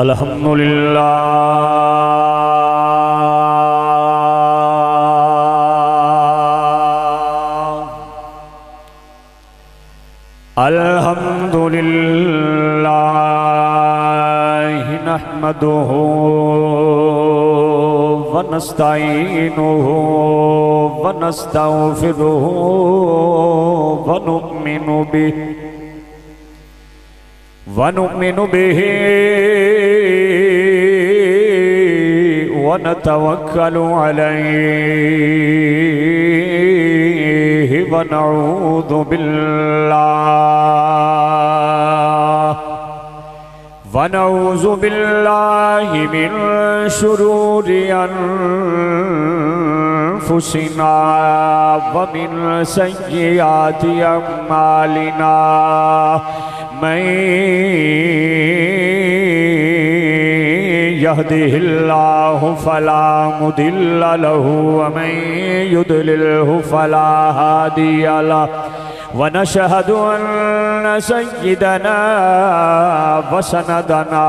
अल्हम्दुलिल्लाह नहमदुहु व नस्तईनुहु व नस्तगफिरुहु व नु'मिनु बिही व नतवक्कलु अलैहि व नऊज़ु बिल्लाहि मिन शुरूरि अनफुसिना व मिन सय्यिआति अअमालिना मैं यहदिहिल्लाहु फला मुदिल्ल लहु व मैं युद्लिल्हु फला हादिय लहु व नशहदु अन्न सय्यिदना व सनदना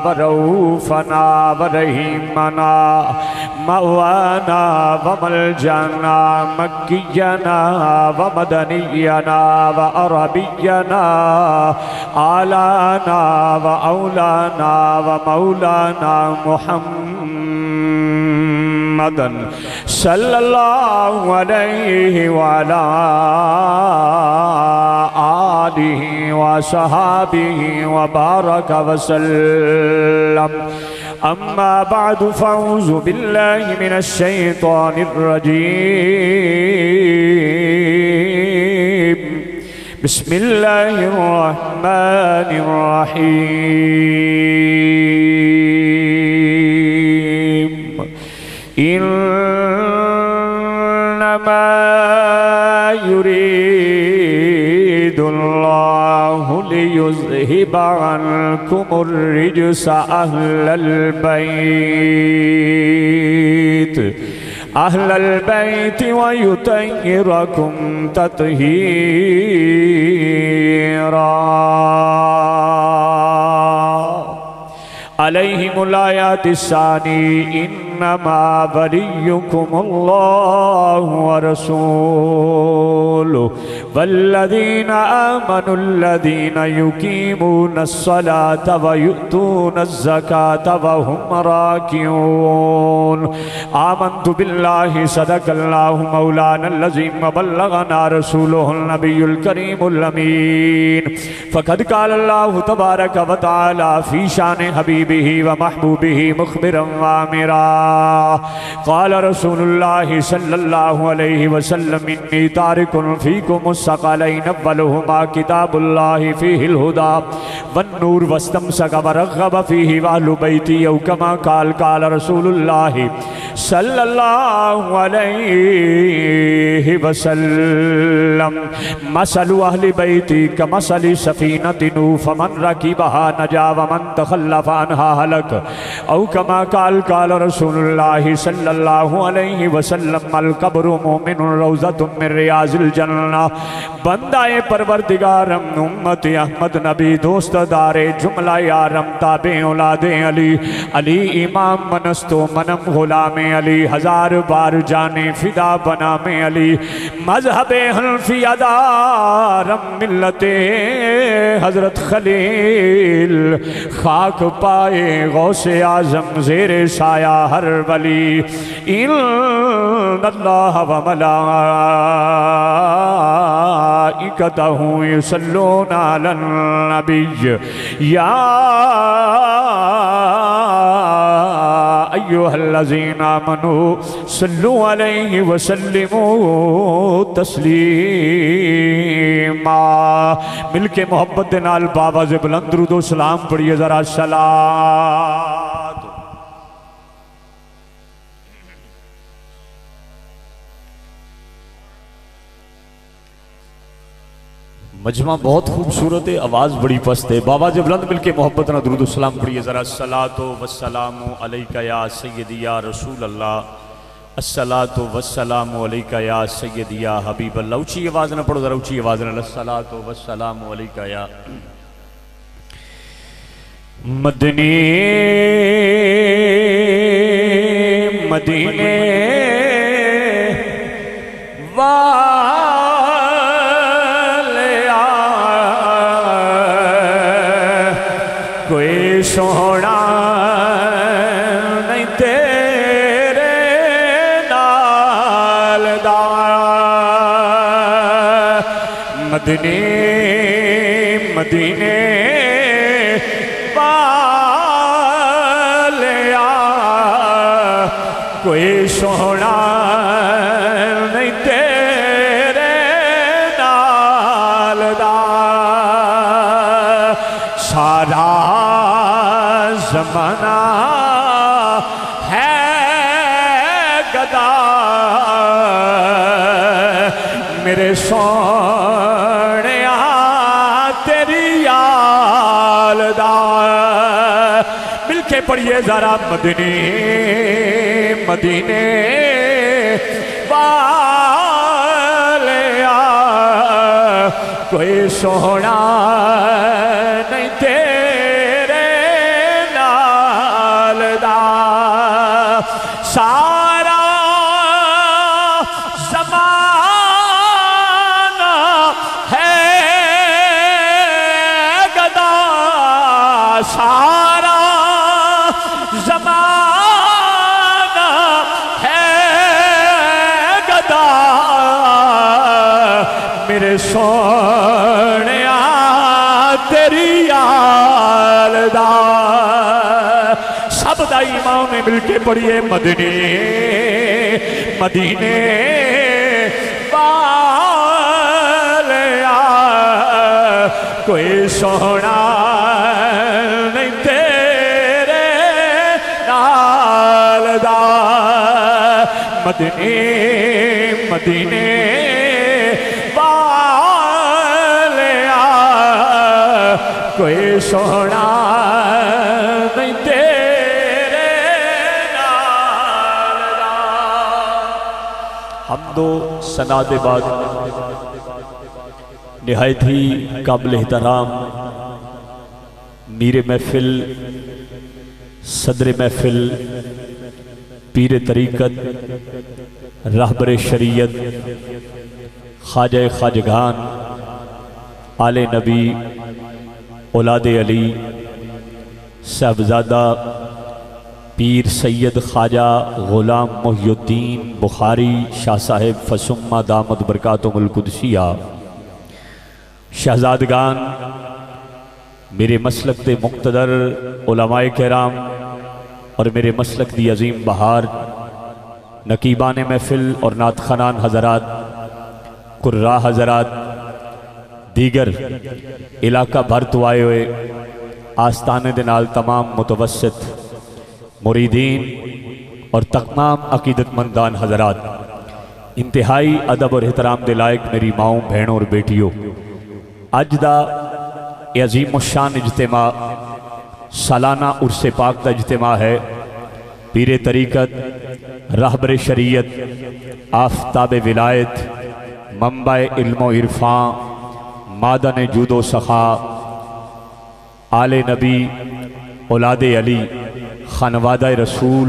व रऊफना व रहीमना मवाना व मलजना मक्कियना व मदनियना व अरबियना आलाना व औलाना व मौलाना मुहम्मदन सल्लल्लाहु अलैहि व अला आलिहि व सहाबिहि व बारक व सल्लम। अम्मा बादु फ़अऊज़ु बिल्लाहि मिनश शैतानिर रजीम। बिस्मिल्लाहिर रहमानिर रहीम। इन्नमा युरीदुल्लाहु लियुज़हिबा अन्कुमुर रिज्सा अहलल बैत व युतहिरकुम तत्हीरा। अलैहिमुल्लायातिस्सानी इन्नमा वलियुकुमुल्लाहु व रसूलुहु वल्लज़ीना आमनुल्लज़ीना युकीमूनस्सलाता व यु'तूनज़्ज़काता व हुम राकिऊन। आमन्तु बिल्लाहि सदक़ल्लाहु मौलानल अज़ीम व बल्लगना रसूलुहुन नबियुल करीमुल अमीन। फ़क़द क़ालल्लाहु तबारक व तआला फ़ी शान हबीबिही व महबूबिही मुख़बिरन व आमिरा। क़ाल रसूलुल्लाहि सल्लल्लाहु अलैहि वसल्लम इन्नी तारिकुन फ़ीकुमुस सक़लैन अव्वलुहुमा किताबुल्लाहि फ़ीहिल हुदा वन्नूर वस्तमसक व रग़ब फ़ीहि अहलु बैती औ कमा क़ाल रसूलुल्लाहि सल्लल्लाहु अलैहि वसल्लम मसलु अहलि बैती कमसलि सफ़ीनतिन फ़मन रकिबहा नजा व मन तख़ल्लफ़ अन्हा हलक औ कमा क़ाल रसूलुल्लाहि सल्लल्लाहु अलैहि वसल्लम अल क़ब्रु मुमिनुन रौज़तुन मिन रियाज़िल जन्नह। बंदाए परवरदिगारम उम्मती अहमद नबी दोस्तदारे जुमला यारम ताबे औलादे अली अली इमाम मनस्तो मनम गुलामे अली हजार बार जाने फिदा बना में अली मजहबे हनफी अदारम मिल्लते हजरत खलील खाक पाए गौसे आजम ज़ेरे साया हर वली। इन्नल्लाह व मलाइकतहु युसल्लूना अलन नबिय्य या अय्युहल्लज़ीना आमनू सल्लू अलैहि व सल्लिमू तस्लीमा। मिलके मोहब्बत दे नाल बाबा से बुलंद दुरूद व सलाम पढ़िए जरा सलात। मजमा बहुत खूबसूरत है, आवाज़ बड़ी पस्त है। बाबा जब बुलंद मिलके मोहब्बत ना दुरूद सलाम पढ़िए ज़रा। अस्सलातु वस्सलामु अलैका या सय्यदी या रसूल अल्लाह, अस्सलातु वस्सलामु अलैका या सय्यदी या हबीब अल्लाह। ऊँची आवाज़ ना पढ़ो ज़रा, ऊँची आवाज़ ना। अस्सलातु वस्सलामु अलैका मदनी मदीने वाले कोई सोहना नहीं तेरे नाल दा। मदनी मदीने कोई सोहना नहीं तेरे नाल दा। सारा ज़माना है गदा मेरे सोने तेरी याल दा। मिलके पढ़िए जरा मदनी मदीने वाले कोई सोहना नहीं तेरे नाल दा। सारा ज़माना है गदा सारा ज़माना है गदा मेरे सोने तेरी याल दा। सब दा इमाम ने मिलके पढ़िए मदनी मदीने वाले कोई सोहना नहीं तेरे नाल दा। मदनी मदीने वाले कोई सोहना नहीं तेरे नाल दा। हम दो सना दे बाद निहायत ही काबिल एहतराम मीर महफिल सदर महफिल पीर तरीक़त रहबर शरीयत ख्वाजा ख्वाजगान आले नबी औलाद अली साहबजादा पीर सैयद ख्वाजा गुलाम मोहिउद्दीन बुखारी शाह साहेब फसुम्मा दामद बरकातुहुल कुदसिया शहजादगान मेरे मसलक के मुक्तदर उलमाए किराम और मेरे मसलक दी अजीम बहार नकीबान महफिल और नात खनान हजरात कुर्रा हजरात दीगर इलाका भर तो आए हुए आस्थाने दे नाल तमाम मुतवस्सित मुरीदीन और तमाम अकीदतमंदान हजरात इंतहाई अदब और एहतराम दे लायक मेरी माओ बहनों और बेटियों अज दा अजीम शान इज्तिमा सालाना उर्से पाक का इज्तिमा है। पीर तरीक़त रहबर शरीयत आफ्ताब विलायत मंबाए इल्मो इरफां मादन जूदो सखा आले नबी औलाद अली खानवादा रसूल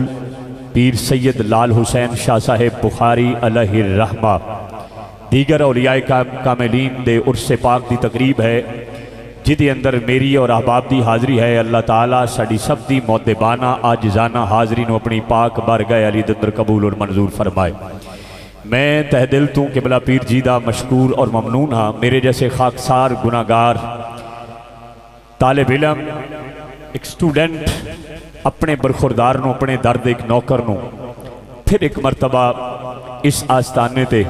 पीर सैयद लाल हुसैन शाह साहेब बुखारी अलैहि रहमा दीगर औलियाए कामिलीन दे उर्से पाक की तकरीब है जिदे अंदर मेरी और अहबाब की हाज़री है। अल्लाह ताला साड़ी सब दी मौदेबाना आजिज़ाना हाज़री नूं अपनी पाक बारगाह अली दे अंदर कबूल और मंजूर फरमाए। मैं तह दिल तू किबला पीर जी दा मशकूर और ममनून हाँ। मेरे जैसे खाकसार गुनाहगार तालिब इल्म एक स्टूडेंट अपने बरखुरदार नूं अपने दर्द एक नौकर नूं फिर एक मरतबा इस आस्थाने ते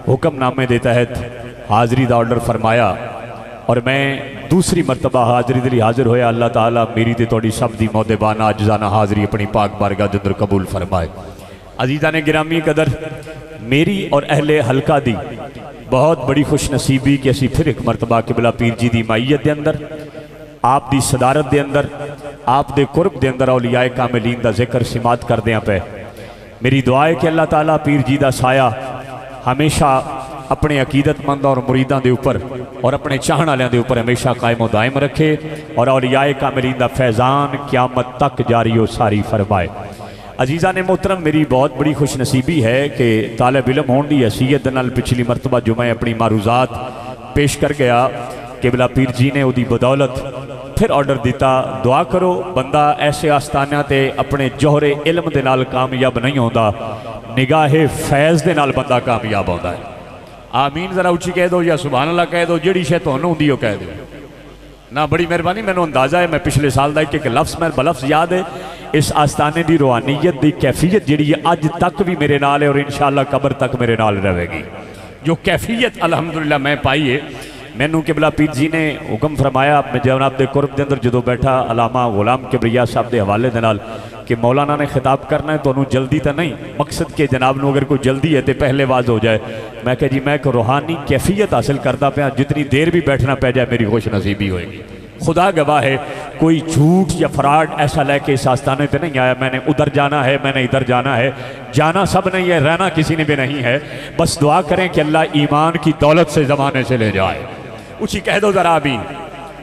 हुक्मनामे के तहत हाज़री का ऑर्डर फरमाया और मैं दूसरी मरतबा हाज़री के लिए हाजिर होया। अल्लाह ताला मेरी ते तुहाडी सब दी मौदेबाना अजाना हाज़री अपनी पाक बारगाह दे अंदर कबूल फरमाए। अजीज़ा ने गिरामी कदर मेरी और अहले हल्का दी बहुत बड़ी खुश नसीबी कि असी फिर एक मरतबा किबला पीर जी की माईयत के अंदर आप दी सदारत के अंदर आप दे कुर्ब के अंदर औलियाए कामिलीन का जिक्र सिमात करदे पे। मेरी दुआ है कि अल्लाह ताला पीर जी का साया हमेशा अपने अकीदतमंद और मुरीदां दे उपर और अपने चाहण वालियां दे उपर हमेशा कायम व दायम रखे और औलियाए कामिलीन दा फैज़ान क़यामत तक जारी हो सारी फरमाए। अजीज़ा ने मोहतरम, मेरी बहुत बड़ी खुश नसीबी है कि तालिब इल्म होने की हैसीयत नाल पिछली मरतबा जो मैं अपनी मारूजात पेश कर गया किबला पीर जी ने उदी बदौलत फिर ऑर्डर दिता, दुआ करो बंदा ऐसे आस्थानियां ते अपने जोहरे इल्म दे नाल कामयाब नहीं होता, निगाहे फैज़ दे नाल बंदा कामयाब होता है। आमीन ज़रा उच्ची कह दो या सुभान अल्लाह कह दो, जिहड़ी शै तुहानूं हुंदी ओ कह दो ना। बड़ी मेहरबानी, मैनूं अंदाज़ा है मैं पिछले साल का एक लफ्ज़ मैं बलफ्ज़ याद है, इस आस्थाने की रूहानीयत की कैफियत जी अज तक भी मेरे नाल है और इंशाअल्लाह कबर तक मेरे नाल रहेगी। जो कैफियत अल्हम्दुलिल्लाह मैं पाई है, मैनू किबला पीर जी ने हुक्म फरमाया, मैं जनाब के कुर्ब के अंदर जो बैठा अलामा गुलाम किबरिया साहब के हवाले के नाल कि मौलाना ने खिताब करना है, तो जल्दी तो नहीं, मकसद के जनाब नूं अगर कोई जल्दी है तो पहले वाज हो जाए। मैं कहा जी मैं एक रूहानी कैफियत हासिल करता पाया, जितनी देर भी बैठना पै जाए मेरी खुश नसीबी होएगी। खुदा गवाह है, कोई झूठ या फ्रॉड ऐसा लेके इस आस्थाने पे नहीं आया, मैंने उधर जाना है, मैंने इधर जाना है। जाना सब नहीं है, रहना किसी ने भी नहीं है। बस दुआ करें कि अल्लाह ईमान की दौलत से ज़माने से ले जाए। उसी कह दो ज़रा अभी।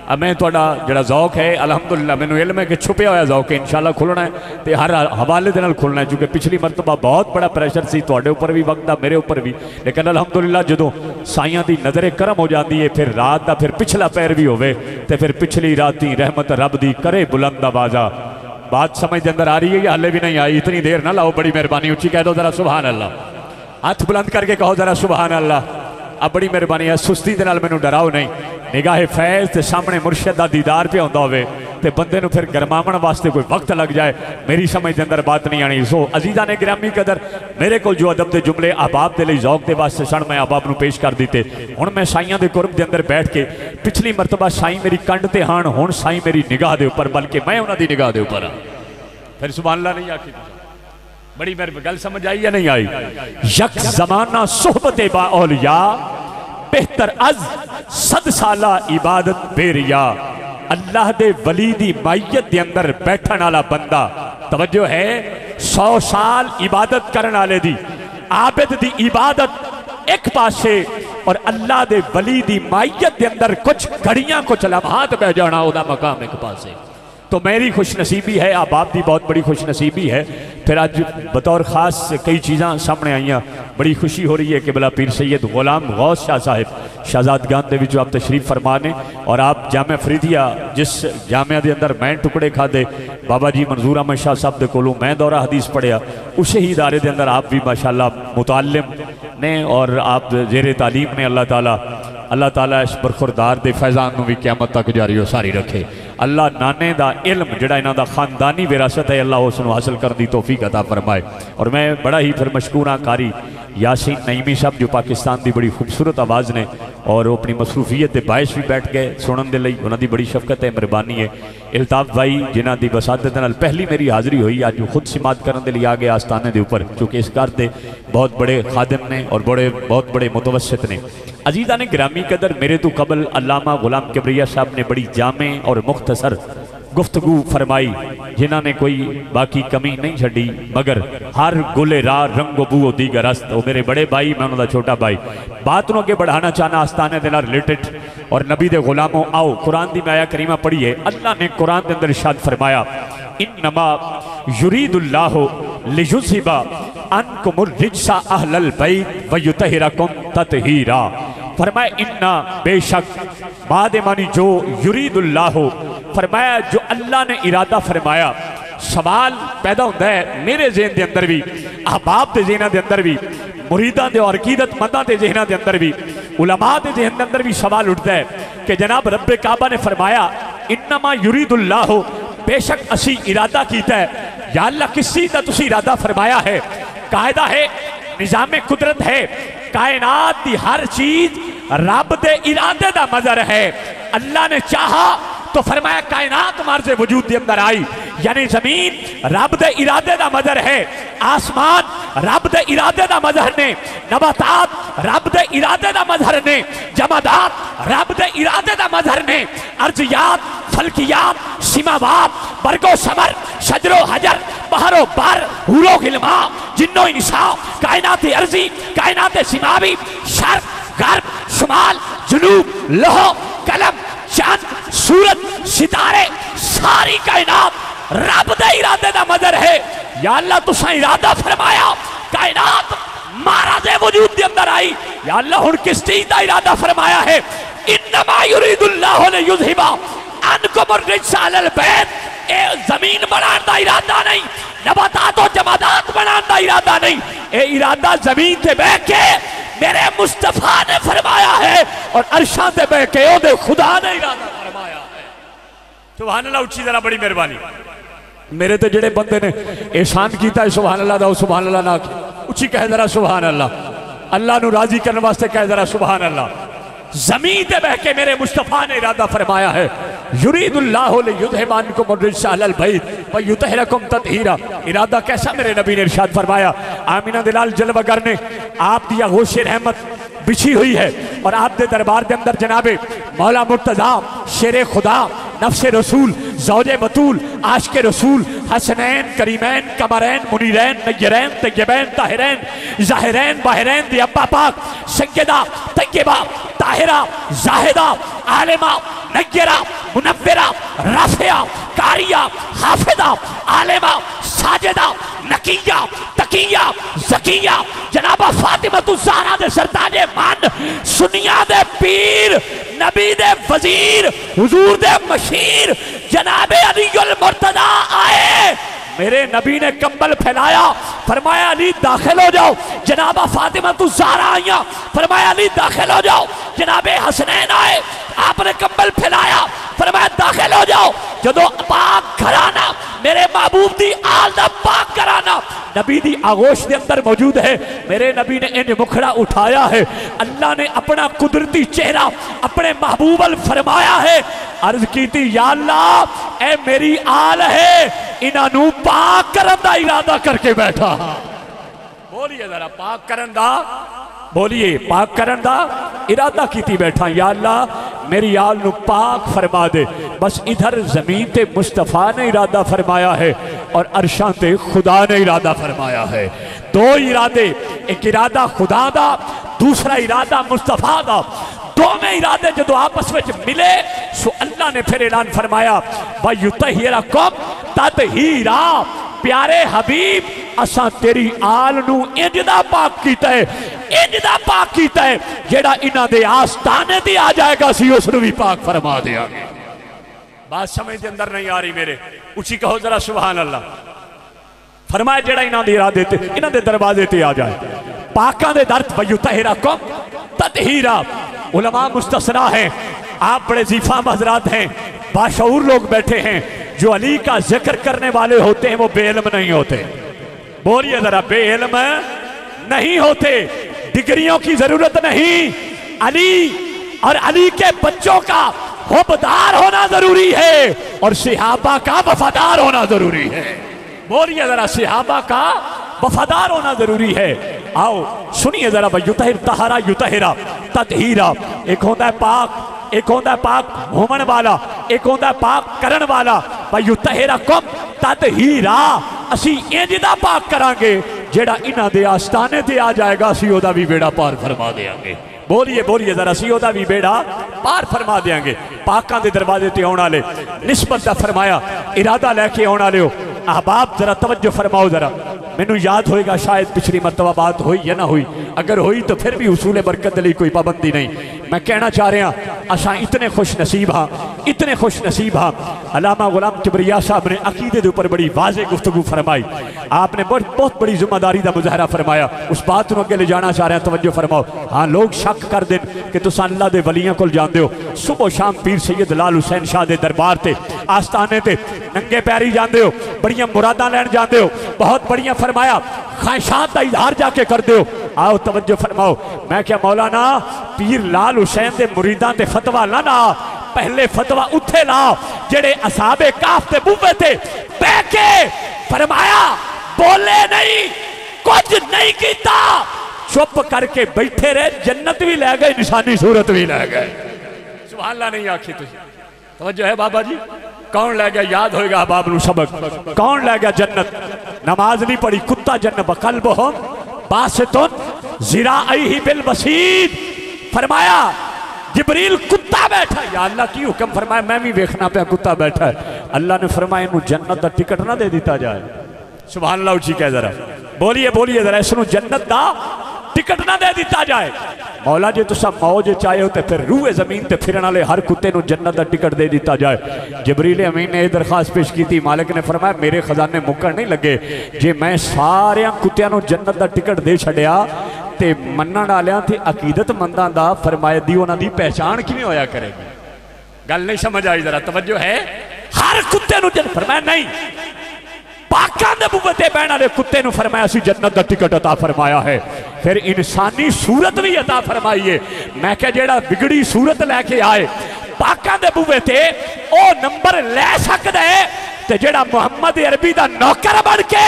अब मैं थोड़ा जरा ज़ौक है अल्हम्दुलिल्लाह, मैनू इल्म है कि छुपया हुआ ज़ौक है, इंशाअल्लाह खुलना है तो हर हवाले के नाल खुलना है, क्योंकि पिछली मरतबा बहुत बड़ा प्रेशर सी तुहाडे उपर भी वक्त दा, मेरे उपर भी, लेकिन अल्हम्दुलिल्लाह जो साइयां दी नज़रे करम हो जाती है, फिर रात का फिर पिछला पैर भी होवे तो फिर पिछली राती रहमत रब दी करे बुलंद आवाज़ा। बात समझ अंदर आ रही है या हले भी नहीं आई? इतनी देर ना लाओ, बड़ी मेहरबानी, उच्ची कह दो ज़रा सुभान अल्लाह, हाथ बुलंद करके कहो ज़रा सुभान अल्लाह। अब बड़ी मेहरबानी है, सुस्ती के नाल मैनू डराओ नहीं, निगाहे फैज़ के सामने मुर्शद का दीदार पे होंदा होवे ते बंदे नूं फिर गरमावन वास्ते कोई वक्त लग जाए, मेरी समझ के अंदर बात नहीं आनी। सो अजीज़ा ने गिरामी कदर, मेरे को जो अदब के जुमले अहबाब के लिए ज़ौक के वास्ते सन, मैं अहबाब नूं पेश कर दिते। हुण मैं साइयां दे कुर्ब के अंदर बैठ के, पिछली मरतबा साई मेरी कंड ते हाण, हुण साई मेरी निगाह के उपर, बल्कि मैं उन्हां दी निगाह के उपर हाँ। फिर सुभान अल्लाह नहीं आखी? बड़ी मेरी गल समझ आई या नहीं आई? यक जमाना सोहबत बा औलिया, बेहतर अज 100 साला इबादत बेरिया। अल्लाह दे वली दी मायत दे अंदर बैठन वाला बंदा, तवज्जो है, 100 साल इबादत करने वाले दी, आबिद दी इबादत एक पासे और अल्लाह दे वली दी मायत दे अंदर कुछ घड़ियां कुछ लम्हात बह जाना, ओदा मकाम एक पासे। तो मेरी खुश नसीबी है, आबाब की बहुत बड़ी खुश नसीबी है। फिर अज बतौर खास कई चीज़ां सामने आईयां, बड़ी खुशी हो रही है कि बिला पीर सैयद गुलाम गौस शाह साहिब शहजादगान के विचों आप तशरीफ फरमाने, और आप जामिया फरीदिया जिस जामिया के अंदर मैं टुकड़े खादे बाबा जी मंजूर अहमद शाह साहब के कोलों मैं दौरा हदीस पढ़िया, उस ही इदारे के अंदर आप भी माशाअल्लाह मुतालिम ने और आप जेरे तालीम ने। अल्लाह ताला इस बरखुरदार दे फैज़ान नूं भी क़यामत तक जारी हो सारी रखे। अल्लाह नाने दा इल्म जिहड़ा इन्हां दा खानदानी विरासत है, अल्लाह उस नूं हासिल करने की तौफीक अता फरमाए। और मैं बड़ा ही फिर मशकूर हाँ कारी यासीन नईमी साहब जो पाकिस्तान की बड़ी खूबसूरत आवाज़ ने, और वो अपनी मसरूफियत के बायस भी बैठ गए सुनने के लिए, उन्होंने बड़ी शफकत है, मेहरबानी है। इल्ताफ़ भाई जिन्हों की वसादत नाल पहली मेरी हाज़री हुई, अज खुद सिमात करने के लिए आ गए आस्थाने के उपर, क्योंकि इस घर के बहुत बड़े खादिम ने और बहुत बड़े मुतवस्सित ने। अजीज़ा ने गिरामी कदर, मेरे तो कबल अल्लामा गुलाम किबरिया साहब ने बड़ी जामे और मुख्तसर गुफ्तगू फरमाई, जिन्होंने कोई बाकी कमी नहीं छड़ी, मगर हर गुले राह रंगो बू दीगर रस्त। वो मेरे बड़े भाई, मैं उन्होंने छोटा भाई, बात को अगे बढ़ाना चाहना आस्थाने के नाल रिलेटेड। और नबी दे गुलामों आओ कुरान की आया करीमा पढ़िए। अल्लाह ने कुरान के अंदर इरशाद फरमाया, इन्नमा युरीदुल्लाहु लियुज़हिबा अन्कुमुर रिज्सा अहलल बैत व युतहिरकुम ततहीरा। फरमाया इन्ना बेशक, बाद मानी जो युरीदुल्लाहु, फरमाया जो अल्लाह ने इरादा फरमाया। सवाल पैदा होता है मेरे ज़हन के अंदर भी, अहबाब के ज़हन के अंदर भी, मुरीदां दे और अकीदतमंदां के ज़हन के अंदर भी, उलमा के ज़हन के अंदर भी सवाल उठता है कि जनाब रब्बे काबा ने फरमाया इन्नमा युरीदुल्लाहु, बेशक असी इरादा किया है, या अल्लाह किस चीज़ का तुसी इरादा फरमाया है? कायदा है, निज़ाम कुदरत है, कायनात की हर चीज रब दे इरादे का मजर है। अल्लाह ने चाहा तो फरमाया कायनात मार्जे वजूद के अंदर आई, यानी जमीन रब दे इरादे दा मजहर है, आसमान रब दे इरादे दा मजहर ने, नबातात रब दे इरादे दा मजहर ने, जमादात रब दे इरादे दा मजहर ने, अर्जियात फलकियात सिमावात बरगो समर शजरो हजर बहरो बर हुरो गिलमा जिन्नो इंसा कायनात अर्जी कायनात सिमावी शर्क गर्ब शुमाल जुनूब लोह कलम चांद सूरज सितारे सारी कायनात रब दे इरादे दा मजहर है। या अल्लाह तुसा इरादा फरमाया कायनात महाराजे वजूद के अंदर आई, या अल्लाह हुण किस चीज का इरादा फरमाया है? इन्नमा युरीदुल्लाहु लियुज़हिबा अनकुम अर्रिज्सा अलल बैत, ए जमीन बनाने का इरादा नहीं, नबातात और जमादात बनाने का इरादा नहीं, ए इरादा जमीन से बह के मेरे मुस्तफा ने फरमाया है और अरशा से बह के ओदे खुदा ने इरादा फरमाया है। सुभान अल्लाह, उच्ची जरा बड़ी मेहरबानी। मेरे तो जेड़े बंदे ने एहसान किया सुभान अल्लाह दा, सुभान अल्लाह ना उच्ची कह जरा सुभान अल्लाह, अल्लाह नू राजी करने वास्ते कह जरा सुभान अल्लाह। जमीन पे बह के मेरे मुस्तफा ने इरादा फरमाया है, युरीदुल्लाहु लियुज़हिबा अन्कुम अर्रिज्सा अलल बैत व युतहिरकुम तत्हीरा। इरादा कैसा मेरे नबी ने इरशाद फरमाया, आमिना दिलाल जलवगर ने आप दिया गोशे रहमत बिछी हुई है और आप दे दरबार के अंदर जनाबे मौला मुर्तजा शेरे खुदा नफ्से रसूल ज़ौजे बतूल आशिक़े रसूल हसनैन करीमैन कमरैन मुनीरैन नय्यरैन तय्यबैन ताहिरैन ज़ाहिरैन बाहिरैन दी अब्बा पाक सय्यदा तय्यबा ताहिरा जाहिदा आलिमा नय्यरा मुनव्विरा राफ़िया कारिया हाफिदा आलिमा साजिदा नकिया तकिया ज़किया जनाबा फातिमतु ज़हरा दे सरताजे मान सुनिया दे पीर नबी दे वजीर हुजूर दे मशीर जनाबे अलीउल मुर्तज़ा आए। मेरे नबी ने कंबल फैलाया, फरमाया अली दाखिल हो जाओ। जनाबा फातिमतु ज़हरा आईया, फरमाया अली दाखिल हो जाओ। जनाबे हसनैन आए, आपने कंबल फैलाया, फरमाया दाखिल हो जाओ। जदों पाक घराना मेरे महबूब दी आल दा पाक घराना नबी दी आगोश के अंदर मौजूद है। मेरे नबी ने इंज मुखड़ा उठाया है, अल्लाह ने अपना कुदरती चेहरा अपने महबूब अल फरमाया है, अर्ज की थी या अल्लाह ए मेरी आल है, इन्हों पाक करन दा इरादा करके बैठा। बोलिए जरा पाक करन दा, बोलिए पाक करन दा इरादा की बैठा। या अल्लाह मेरी आल नू पाक फरमा दे। बस इधर जमीन ते मुस्तफा ने इरादा फरमाया है और अरशा ते खुदा ने इरादा फरमाया है। दो इरादे, एक इरादा खुदा दा, दूसरा इरादा मुस्तफा दा। दोवें इरादे जो आपस में मिले सो अल्लाह ने फिर ऐलान फरमाया वयुतहिरकुम तत्हीरा, प्यारे हबीब असा तेरी आल नू इंज दा पाक कीता है, इंज दा पाक कीता है जेड़ा इन्हां दे आस्ताने ते आ जाएगा सी उस नू भी पाक फरमा देंगे। बात समझ के अंदर नहीं आ रही मेरे, उची कहो जरा सुभान अल्लाह। फरमाया जेड़ा इन्हां दे इरादे ते इन्हां दे दरवाजे ते आ जाए, पाकां दे दर वयुतहिरकुम तत्हीरा। उलमा मुस्तसना है, आप बड़े जीफा हजरात हैं, बाशऊर लोग बैठे हैं, जो अली का जिक्र करने वाले होते हैं वो बेइल्म नहीं होते। बोलिए जरा, बेइल्म नहीं होते, डिग्रियों की जरूरत नहीं। अली और अली के बच्चों का हुब्बदार होना जरूरी है और सहाबा का वफादार होना जरूरी है। बोलिए जरा, सहाबा का वफादार होना जरूरी है। आओ सुनिए जरा, युतहिर तहरा युतहिरा तत्हीरा। एक होता है पाक, एक होता है पाक होमन वाला, एक होता है पाक करन वाला। वयुतहिरकुम तत्हीरा, असी इंज दा पाक करांगे जेड़ा इन्हां दे आस्ताने ते आ जाएगा, असी ओदा भी बेड़ा पार फरमा देंगे। बोलिए बोलिए जरा, असी ओदा भी बेड़ा पार फरमा देंगे। पाकां दे दरवाजे ते आउण वाले निस्बत दा फरमाया, इरादा लैके आउण वाले हो। अहबाब जरा तवज्जो फरमाओ जरा, मैनू याद होएगा शायद पिछली मरतबा बात हुई या ना हुई, अगर हुई तो फिर भी उसूल बरकत लिए कोई पाबंदी नहीं। मैं कहना चाह रहा असा इतने खुश नसीब हाँ, इतने खुश नसीब हाँ। अल्लामा गुलाम किबरिया साहब ने अकीदे के उपर बड़ी वाज़े गुफ्तगू फरमाई, आपने बहुत बड़ी जिम्मेदारी का मुजाहरा फरमाया। उस बात को अगे ले जाना चाह रहे हैं, तवज्जो फरमाओ। हाँ, लोग शक कर दें कि तुम अल्लाह के वलियां को जानते हो, सुबह शाम पीर सैयद लाल हुसैन शाह के दरबार से आस्थाने ते नंगे पैरी जाते हो, बड़िया मुरादा लैन जाते हो, बहुत बड़िया फरमाया ख्वाहिशात का इजहार जाके करते हो। आओ तवज्जो फरमाओ। मैं क्या मौलाना पीर लाल हुसैन के मुरीदां ते फतवा लाना, पहले फतवा उत्थे ला जेड़े असाबे काफ ते बूबे थे बह के फरमाया बोले नहीं कुछ नहीं किया चुप करके बैठे रहे जन्नत भी लै गए निशानी सूरत भी लै गए सुभान अल्लाह नहीं आखी तुझे तो जो है बाबा जी कौन लै गया याद होएगा अहबाब नू सबक कौन लै गया जन्नत नमाज नहीं पढ़ी कुत्ता जन्नत बकल्ब हो बासितुन ज़िराअही बिल वसीद फरमाया जिब्रील कुत्ता बैठा या अल्लाह की हुक्म फरमाया मैं भी देखना पे कुत्ता बैठा है अल्लाह ने फरमाया इनू जन्नत का टिकट ना दे दिता जाए सुभान अल्लाह उची कह जरा बोलिए बोलिए जरा इसनू जन्नत का टिकट ना दे दिता जाए मौला जी तुसा मौज चाहे हो तो फिर रूह जमीन ते फिरन वाले हर कुत्ते नू जन्नत का टिकट दे दिता जाए जिब्रील अमीन ने दरखास्त पेश की मालिक ने फरमाया मेरे खजाने मुक्कण नहीं लगे जे मैं सारे कुत्तियां नू जन्नत का टिकट दे छड़िया ते मनण वालियां ते अकीदतमंदां दा फरमायदी उन्हां दी पहचान किवें होया करेगी गल नहीं समझ आई जरा तवज्जो है हर कुत्ते नू जन्नत फरमाया नहीं पाकां दे बूहे ते बहण वाले कुत्ते नू फरमाया सी जन्नत दा टिकट अता फरमाया है फिर इंसानी सूरत भी अता फरमाई है मैं क्या जेड़ा बिगड़ी सूरत लैके आए पाकां दे बूहे ते ओ नंबर लै सकदा है ते जेड़ा मुहम्मद अरबी दा नौकर बन के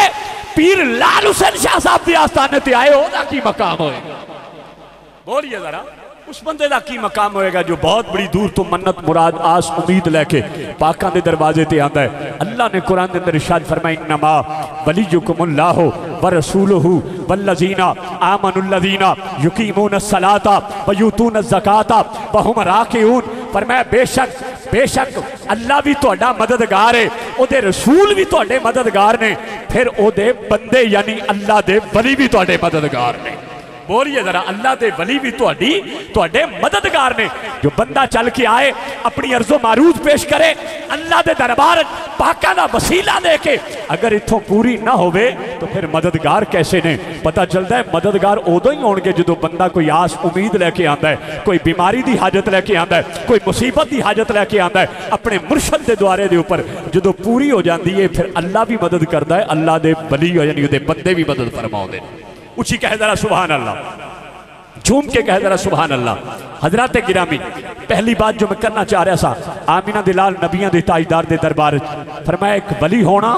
पीर लाल हुसैन शाह साहब के आस्थाने ते आए ओदा की मकाम होएगा बोलिए जरा उस बंदे का की मकाम होएगा जो बहुत बड़ी दूर तो मन्नत मुराद आस उम्मीद लैके पाकां दे दरवाजे ते आंदा है अल्लाह ने कुरान के अंदर इरशाद फरमाया इन्नमा वलियुकुमुल्लाहु व रसूलुहु वल्लज़ीना आमनुल्लज़ीना युकीमूनस सलाता व यूतूनज़ ज़काता व हुम राकिऊन फरमाया बेशक अल्लाह भी तुहाडा मददगार है ओदे रसूल भी तुहाडे मददगार ने फिर ओदे बंदे यानी अल्लाह दे वली भी तुहाडे मददगार ने बोलिए जरा अल्लाह दे वली भी तुहाडे मददगार ने जो बंदा चल के आए अपनी अर्जो मारूज पेश करे अल्लाह दे दरबार पाकां दा वसीला दे के अगर इत्थों पूरी ना होवे तो फिर मददगार कैसे ने पता चलता है मददगार उदों ही होणगे जो बंदा कोई आस उम्मीद लैके आंदा है कोई बीमारी की हाजत लैके आंदा है कोई मुसीबत की हाजत लैके आंदा है अपने मुर्शद के द्वारे के उपर जो पूरी हो जाती है फिर अल्लाह भी मदद करता है अल्लाह दे वली यानी उहदे बंदे भी मदद फरमाउंदे ने उची कह जरा सुभान अल्लाह झूम के कह जरा सुभान अल्लाह हजरत गिरामी पहली बात जो मैं करना चाह रहा था आमिना दिलाल नबियां दे ताजदार दे दरबार फरमाया एक वली होना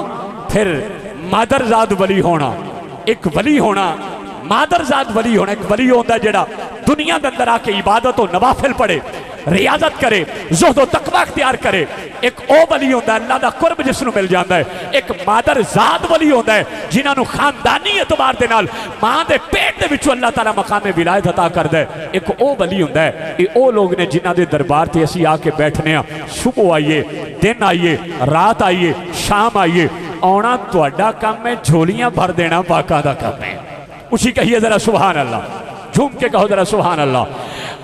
फिर मादरजाद वली होना एक वली होना मादरजाद वली होना एक वली होता जेड़ा दुनिया के अंदर आके इबादत और नवाफिल पढ़े रियाजत करे ज़ुहद और तकवा इख्तियार करे एक ओ वली होता है अल्लाह दा कुर्ब जिसनों मिल जाता है एक मादरजाद वली होता है जिन्होंने खानदानी एतबार दे नाल मां दे पेट दे विचों अल्लाह ताला मकामे विलायत अता करदा है एक ओ वली होता है ये ओ लोग ने जिन्हां दे दरबार ते असीं आके बैठने आ सुबह आइए दिन आइए रात आइए शाम आइए आना तुहाडा काम है झोलियां भर देना पाका दा काम है उसी कहिए जरा सुभान अल्लाह झूम के कहो जरा सुभान अल्लाह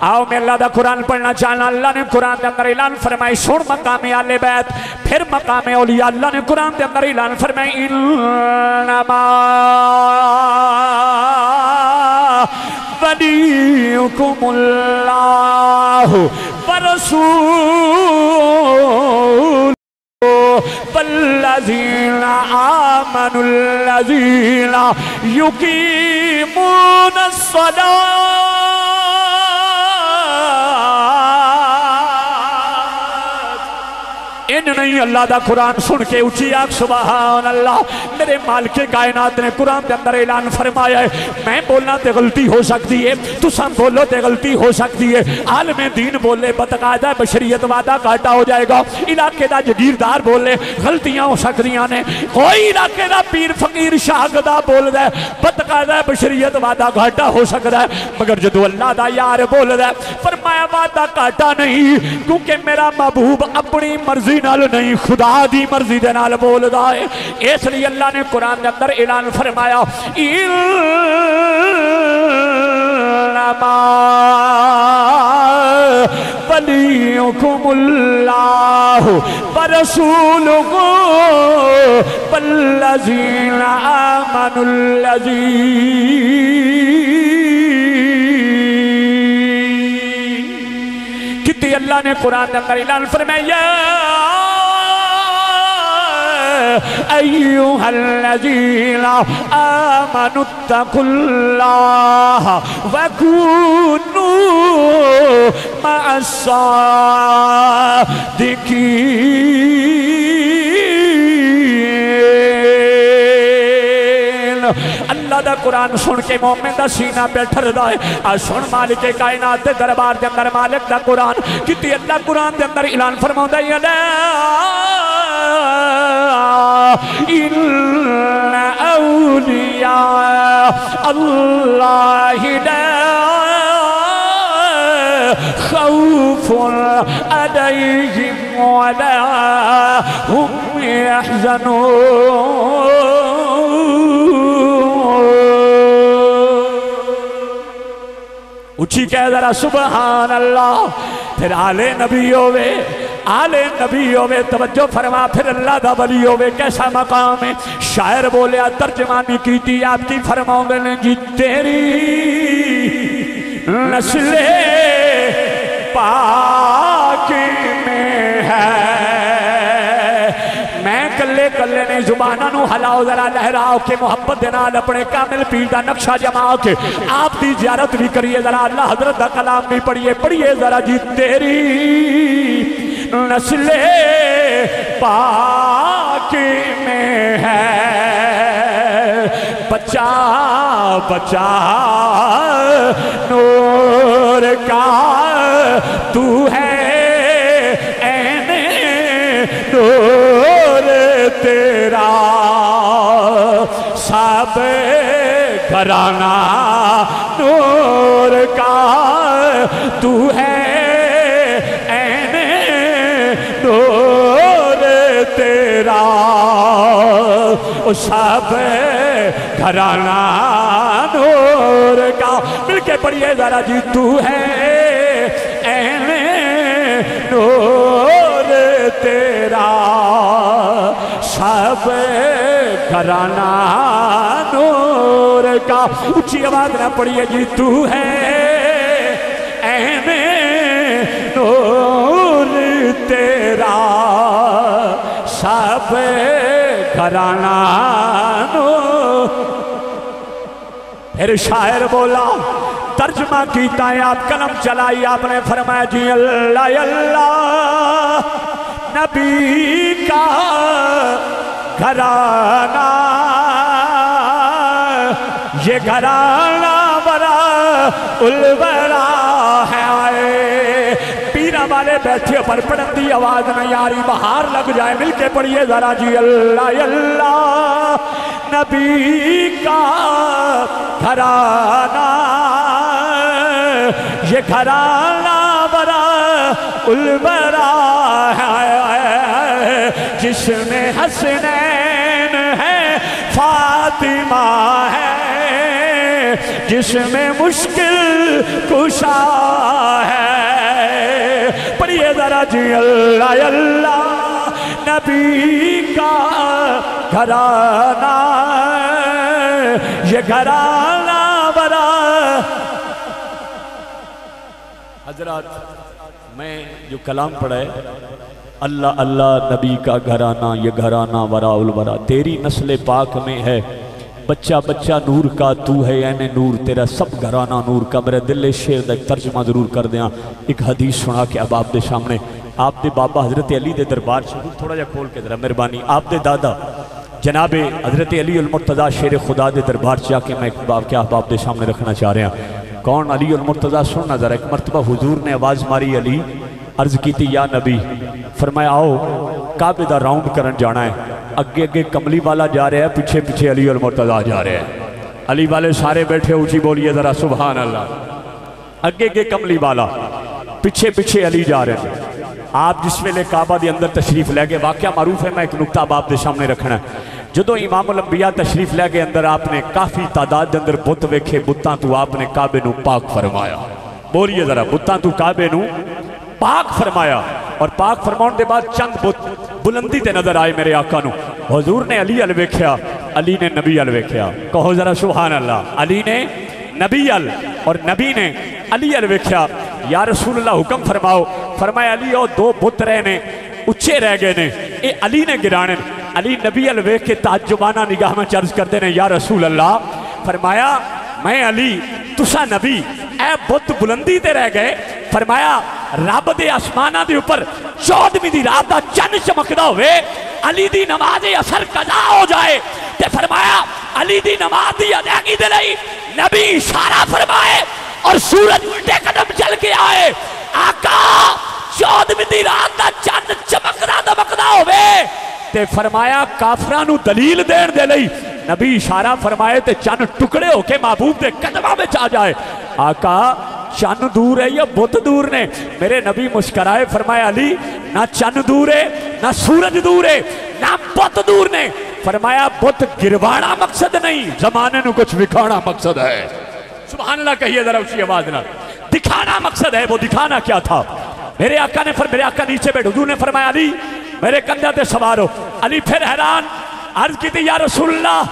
आओ मैं अल्लाह दा कुरान पढ़ना चाहना अल्लाह ने कुरान के अंदर ऐलान फरमाई सुन मकाम आले बैत फिर मकाम औलिया अल्लाह ने कुरान के अंदर ऐलान फरमाई इन्नमा वलियुकुमुल्लाहु व रसूलुहु वल्लज़ीना आमनुल्लज़ीना युकीमूनस सलात इन नहीं अल्लाह दा कुरान सुन के उची आख सुभान अल्लाह मेरे मालिके कायनात ने कुरान के अंदर ऐलान फरमाया है मैं बोलना ते गलती हो सकती है तुम बोलो ते गलती हो सकती है आलमे दीन बोले बतकायदा बशरियत वादा घाटा हो जाएगा इलाके का जगीरदार बोले गलतियां हो सकदियां ने कोई इलाके का पीर फकीर शाहगदा बोलदा है बतकायदा बशरियत वादा घाटा हो सकता है मगर जो अल्लाह दा यार बोलदा फरमाया वादा घाटा नहीं क्योंकि मेरा महबूब अपनी मर्जी नाल नहीं खुदा दी मर्जी दे नाल बोलदा है इसलिए अल्लाह ने कुरान के अंदर ऐलान फरमाया इन्नमा वलियुकुमुल्लाहु व रसूलुहु वल्लज़ीना आमनुल्लज़ीना कितने अल्लाह ने कुरान के अंदर ऐलान फरमाया अय्युहल्लज़ीना आमनुत्तकुल्लाह वकूनू मअस्सादिकीन। अल्लाह दा कुरान सुन के मोमिन दा सीना पे ठरदा है। आ सुन मालिक कायनात दे दरबार दे अंदर मालिक दा कुरान किती अल्लाह कुरान दे अंदर ऐलान फरमाउंदा है इन्ना औलिया अल्लाह ला खौफुन अलैहिम वला हुम यहज़नून। उची कह जरा सुबहान अल्लाह। फिर आले नबी होवे, आले नबी होवे, तवज्जो फरमा, फिर अल्लाह दा वली होवे, कैसा मकाम है। शायर बोलिया तर्जमानी की थी आपकी फरमाओगे ने जी तेरी नस्ले पाक में है। मैं कल्ले कल्ले ने जुबाना नू हलाओ जरा लहराओ के मुहब्बत दे नाल अपने कामिल पीर दा नक्शा जमाओ के आप दी जियारत भी करिए जरा अल्लाह हजरत दा कलाम भी पढ़िए पढ़िए जरा जी तेरी नस्ले पाक में है। बच्चा बच्चा नूर का तू है ऐने नूर तेरा सब घराना नूर का तू है ऐने नूर तेरा सब घराना नूर का। मिलके पढ़िए जरा जी तू है ऐने नूर तेरा सब घराना नूर का। ऊंची आवाज ना पढ़िए जी तू है ऐने नूर तेरा सब घराना नूर। फिर शायर बोला तर्जमा कीता है आप कलम चलाई आपने फरमाया जी अल्लाह अल्लाह नबी का घराना ये घराना बड़ा उलबरा है। पीरा वाले बैठे पर पढ़न की आवाज न यारी बाहर लग जाए मिलके पढ़िए जरा जी अल्लाह अल्लाह नबी का घराना ये घराना बड़ा उलबरा है। जिसमें हसनैन है फातिमा है जिसमें मुश्किल कुशा है। पढ़िए जरा जी अल्लाह अल्लाह नबी का घराना ये घराना बड़ा। हजरत मैं जो कलाम पढ़ा है अल्लाह अल्लाह नबी का घराना ये घराना वराउल वरा तेरी नस्ल पाक में है। बच्चा बच्चा नूर का तू है यानी नूर तेरा सब घराना नूर का। मेरे दिल शेर का तर्जमा जरूर कर दें। एक हदीस सुना के अब आप दे सामने आप दे बाबा हजरत अली दे दरबार से थोड़ा जा खोल के जरा मेहरबानी। आप दे दादा जनाबे हजरत अली उल मुर्तज़ा शेर खुदा दे दरबार से आके मैं एक बाप क्या आप दे सामने रखना चाह रहे हैं। कौन अली उल मुर्तज़ा सुनना जरा। एक मरतबा हुजूर ने आवाज़ मारी अली अर्ज की थी या नबी फरमाया आओ काबे दा राउंड करन जाना है। अगे अगे कमली वाला जा रहा है पीछे पीछे अली उल मुर्तज़ा जा रहे हैं। अली वाले सारे बैठे ऊँची बोलिए जरा सुभान अल्लाह। अगे अगे कमली वाला पिछे पिछे अली जा रहे हैं। आप जिस वेले काबा के अंदर तशरीफ लैके वाकया मारूफ है मैं एक नुकता बाप के सामने रखना। जो इमामुल अंबिया तशरीफ लैके अंदर आपने काफ़ी तादाद के अंदर बुत वेखे बुतां तू आपने काबे नू पाक फरमाया। बोलिए जरा बुतां तू काबे नू पाक फरमाया। और पाक फरमाने के बाद चंद बुत बुलंदी ते नजर आए मेरे आका नू। हुजूर ने अली अल वेख्या अली ने नबी अल वेख्या। कहो जरा सुभान अल्लाह। अली ने नबी अल और नबी ने अली अल वेख्या। या रसूल अल्लाह हुक्म फरमाओ। फरमाया अली और दो बुत रहे ने उच्चे रह गए ने, ये अली ने गिराने। अली नबी अल वेख के ताजुबाना निगाह में चर्ज करते ने, या रसूल अल्लाह, फरमाया मैं अली तुसा नबी, ए बुत बुलंदी ते रह गए। फरमाया रब दे आसमाना दे उपर 14वीं दी रात दा चन्न चमकदा होवे, अली दी नमाज असर कज़ा हो जाए, ते फरमाया अली दी नमाज दी अदायगी दे लई नबी इशारा फरमाए और सूरज उल्टे कदम चल के आए। आका 14वीं दी रात दा चन्न चमकदा दमकदा होवे, ते फरमाया काफरां नूं दलील देण दे लई नबी इशारा फरमाए ते चन्न टुकड़े होके महबूब दे कदमां विच आ जाए। आका चन्न दूर है या बुत दूर ने? मेरे नबी मुस्कराए, फरमाया अली ना चन्न दूर है ना सूरज दूर है ना बुत दूर ने। फरमाया बुत गिरवाना मकसद नहीं, जमाने नूं कुछ विखाना मकसद है। सुभान अल्लाह कहिए जरा ऊंची आवाज नाल। दिखाना मकसद है। वो दिखाना क्या था? मेरे आका ने मेरे आका नीचे बैठ, हुजूर ने फरमाया अली मेरे कंधे ते सवार हो। अली फिर हैरान, अर्ज की या रसूलल्लाह,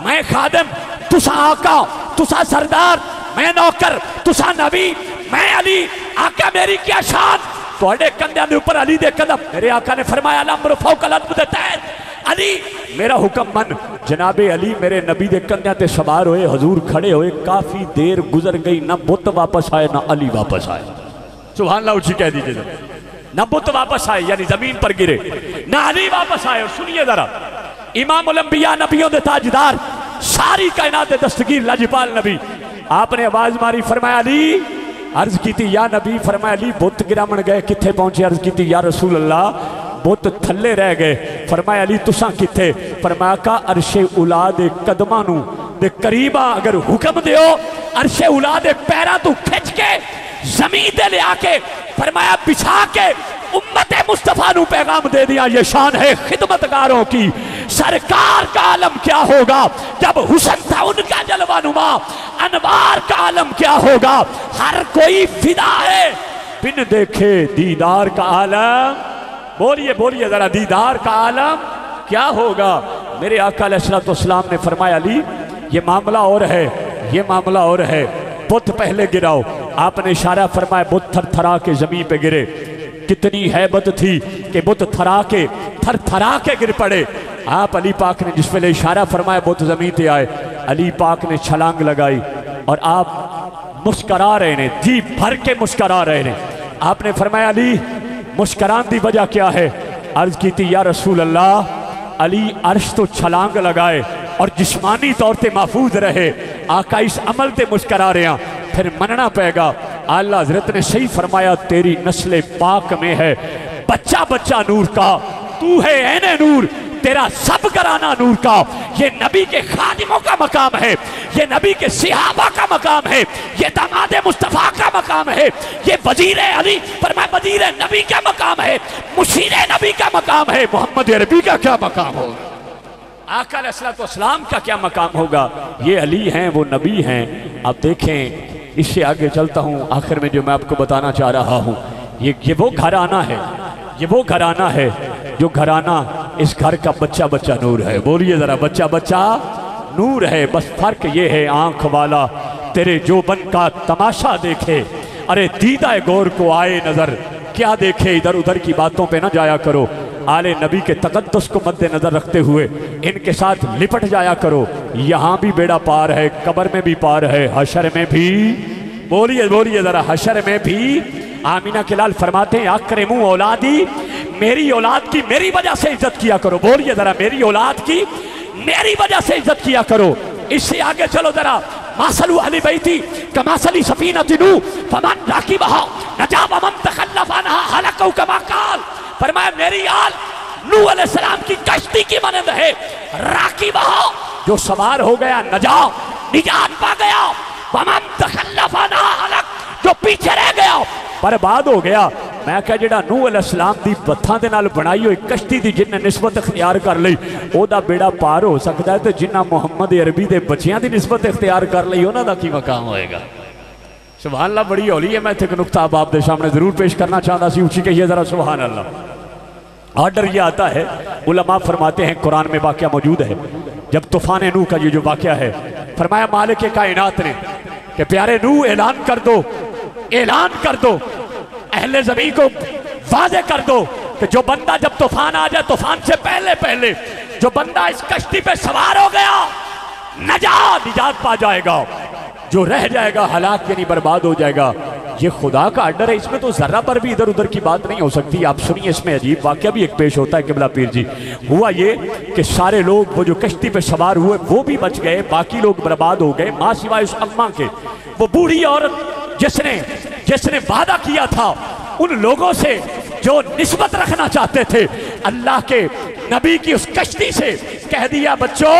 मैं खादिम तुसा आका, तुसा सरदार, मैं नौकर, तुसा नबी, मैं अली। आका मेरी क्या शान, थोड़े कंधे के ऊपर अली दे कदम। मेरे आका ने फरमाया अमर फौकल अदब देता है, अली मेरा हुक्म मन। जनाबे अली मेरे नबी दे कंधे ते सवार होए, हजूर खड़े होए, काफी देर गुजर गई, ना बुत वापस आए ना अली वापस आए। सुभान अल्लाह ऊंची कह दीजिए। ना बुत वापस आए यानी जमीन पर गिरे, ना अली वापस आए। और सुनिए जरा, इमाम उल अंबिया, नबियों दे ताजदार, सारी कायनात दे दस्तगीर लाजपाल नबी, आपने आवाज मारी, फरमाया अली। अर्ज की या नबी, फरमाया अली बुत गिरामण गए, किथे पहुंचे? अर्ज की या रसूल अल्लाह, बुत थल्ले रह गए। फरमाया अली तुसा किथे? फरमाया का अरशे उला दे कदमां नूं दे करीबा अगर हुक्म दियो, अरशे उला दे पैरां तू खिंच के जमीन ते ले आके, फरमाया बिछा के उम्मत मुस्तफा नू पैगाम दे दिया। ये शान है खिदमतगारों की। सरकार का आलम क्या होगा जब हुस्न था उनका जलवानुमा, अनवार का आलम क्या होगा, हर कोई फिदा है बिन देखे दीदार का आलम। बोलिए बोलिए जरा, दीदार का आलम क्या होगा? मेरे आका अलैहिस्सलाम ने फरमाया अली ये मामला और है, ये मामला और है, बुत पहले गिराओ। आपने इशारा फरमाया, बुत थर थरा के जमीन पे गिरे। कितनी हैबत थी कि बुत थर थरा के गिर पड़े। आप अली पाक ने जिस वेले इशारा फरमाया बुत जमीन पे आए, अली पाक ने छलांग लगाई और आप मुस्करा रहे ने, जी भर के मुस्करा रहे ने। आपने फरमाया अली मुस्करान की वजह क्या है? अर्ज की थी या रसूल अल्लाह, अली अर्श तो छलांग लगाए और जिस्मानी तौर पर महफूज रहे, आका इस अमल से मुस्करा रहे हैं, फिर मनना पेगा। आला हजरत ने सही फरमाया, तेरी नस्ल पाक में है बच्चा बच्चा नूर का, तू है ऐने नूर, तेरा सब घराना नूर का। ये नबी के खादिमों का मकाम है, ये नबी के सिहाबा का मकाम है, ये दामाद मुस्तफ़ा का मकाम है, ये वजीर अली पर मैं वजीर नबी का मकाम है, मुशीर नबी का मकाम है। मोहम्मद अरबी का क्या मकाम होगा? आका अलैहिस्सलाम का क्या मकाम होगा? ये अली हैं, वो नबी हैं। आप देखें, इससे आगे चलता हूँ, आखिर में जो मैं आपको बताना चाह रहा हूँ, ये वो घराना है, ये वो घराना है जो घराना इस घर का बच्चा बच्चा नूर है। बोलिए जरा, बच्चा बच्चा नूर है। बस फर्क ये है, आंख वाला तेरे जोबन का तमाशा देखे, अरे दीदा गौर को आए नजर, क्या देखे इधर उधर की बातों पे ना जाया करो। आले नबी के तकद्दुस को मद्देनजर रखते हुए इनके साथ लिपट जाया करो। यहाँ भी बेड़ा पार है, कब्र में भी पार है, हशर में भी। बोलिए बोलिए जरा, हशर में भी। आमीना के लाल फरमाते हैं, अकरमू औलादी, मेरी औलाद की मेरी वजह से इज्जत किया करो। बोलिए जरा, मेरी औलाद की मेरी वजह से इज्जत किया करो। इससे आगे चलो जरा, मासलू अहली बैती कमासली सफीनति नूह फमन राकिबहा नजा वमन तखल्लफ अनहा हलकहु कमा काल। फरमाया मेरी आल नूह अलैहिस्सलाम की कश्ती की मानंद है, राकिबहा जो सवार हो गया नजा निजात पा गया, वमन तखल्लफ अनहा हलक जो पीछे रह गया बर्बाद हो गया। मैं कहा जिहड़ा नूह अलैहिस्सलाम दी बत्थां दे नाल बनाई हुई कश्ती दी जिन्हें निस्बत इख्तियार कर लई, ओदा बेड़ा पार हो सकता है, तो जिन्ना मुहम्मद अरबी दे बच्चियां दी निस्बत इख्तियार कर लई, उन्हां दा की मकाम होएगा? सुभान अल्लाह। बड़ी हौली है। मैं एक नुक्ता आप दे सामने जरूर पेश करना चाहता सी, ऊंची कहिए जरा सुभान अल्लाह। ऑर्डर ये आता है, उलमा फरमाते हैं, कुरान में वाक़या मौजूद है, जब तूफान नूह का ये जो वाक़या है, फरमाया मालिक कायनात ने कि प्यारे नूह ऐलान कर दो, ऐलान कर दो, अहले ज़मीन को वाज़े कर दो कि जो बंदा जब तूफान आ जाए, तूफान से पहले पहले जो बंदा इस कश्ती पे सवार हो गया निजात पा जाएगा, जो रह जाएगा हलाक यानी बर्बाद हो जाएगा। ये खुदा का आर्डर है, इसमें तो जर्रा पर भी इधर उधर की बात नहीं हो सकती। आप सुनिए, इसमें अजीब वाकया भी एक पेश होता है किबला पीर जी। हुआ ये कि सारे लोग वो जो कश्ती पे सवार हुए वो भी बच गए, बाकी लोग बर्बाद हो गए, माँ सिवाय उस अम्मा के। वो बूढ़ी औरत जिसने वादा किया था उन लोगों से जो निस्बत रखना चाहते थे अल्लाह के नबी की उस कश्ती से, कह दिया बच्चों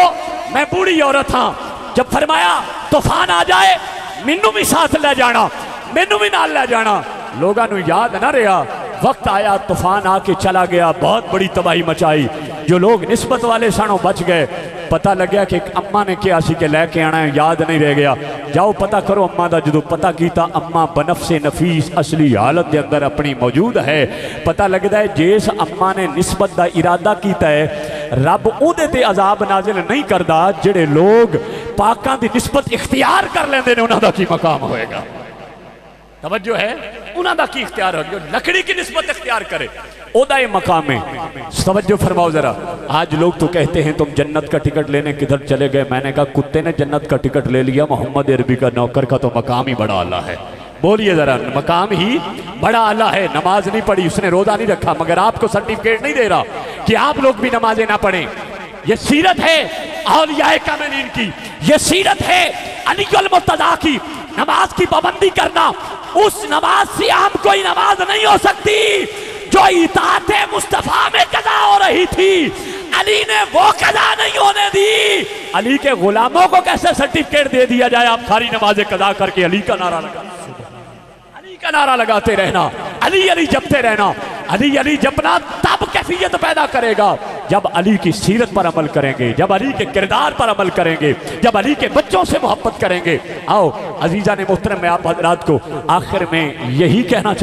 मैं बूढ़ी औरत हाँ, जब फरमाया तूफान आ जाए मैनू भी साथ ले जाना, मैनू भी नाल ले जाना। लोगों को याद ना रहा, वक्त आया तूफान आके चला गया, बहुत बड़ी तबाही मचाई। जो लोग निस्बत वाले सनों बच गए, पता लग्या कि अम्मा ने क्या सी के लैके आना है, याद नहीं रह गया। जाओ पता करो अम्मा का। जो पता किया अम्मा बनफ से नफीस असली हालत के अंदर अपनी मौजूद है। पता लगता है जिस अम्मा ने निस्बत का इरादा किया है रब उहदे ते अजाब नाजिल नहीं करता, जेड़े लोग पाकां दी निस्बत इख्तियार कर लेंदे ने उन्हां दा की मकाम होएगा। तवज्जो है, उन्हां दा की इख्तियार हो, जो लकड़ी की निस्बत इख्तियार करे ओदा ये मकाम है। तवज्जो फरमाओ जरा। आज लोग तो कहते हैं तुम जन्नत का टिकट लेने किधर चले गए। मैंने कहा कुत्ते ने जन्नत का टिकट ले लिया, मोहम्मद अरबी का नौकर का तो मकाम ही बड़ा आला है। बोलिए जरा, मकाम ही बड़ा आला है। नमाज नहीं पढ़ी उसने, रोजा नहीं रखा, मगर आपको सर्टिफिकेट नहीं दे रहा कि आप लोग भी नमाजें ना पढ़ें। ये सीरत है औलियाए कामिलीन की, ये सीरत है अलीकुल मुर्तजा की। नमाज की पाबंदी करना, उस नमाज से आम कोई नमाज नहीं हो सकती जो इताअते मुस्तफा में कज़ा हो रही थी। अली ने वो कज़ा नहीं होने दी। अली के गुलामों को कैसे सर्टिफिकेट दे दिया जाए आप सारी नमाजें कज़ा करके अली का नारा लगा, अली का नारा लगाते रहना, अली अली जपते रहना। अली अली जपना तब कैफियत पैदा करेगा जब अली की सीरत पर अमल करेंगे, जब अली के किरदार पर अमल करेंगे, जब अली के बच्चों से मोहब्बत करेंगे। आओ अजीजा ने मोहतरम, मैं आप हजरात को आखिर में यही कहना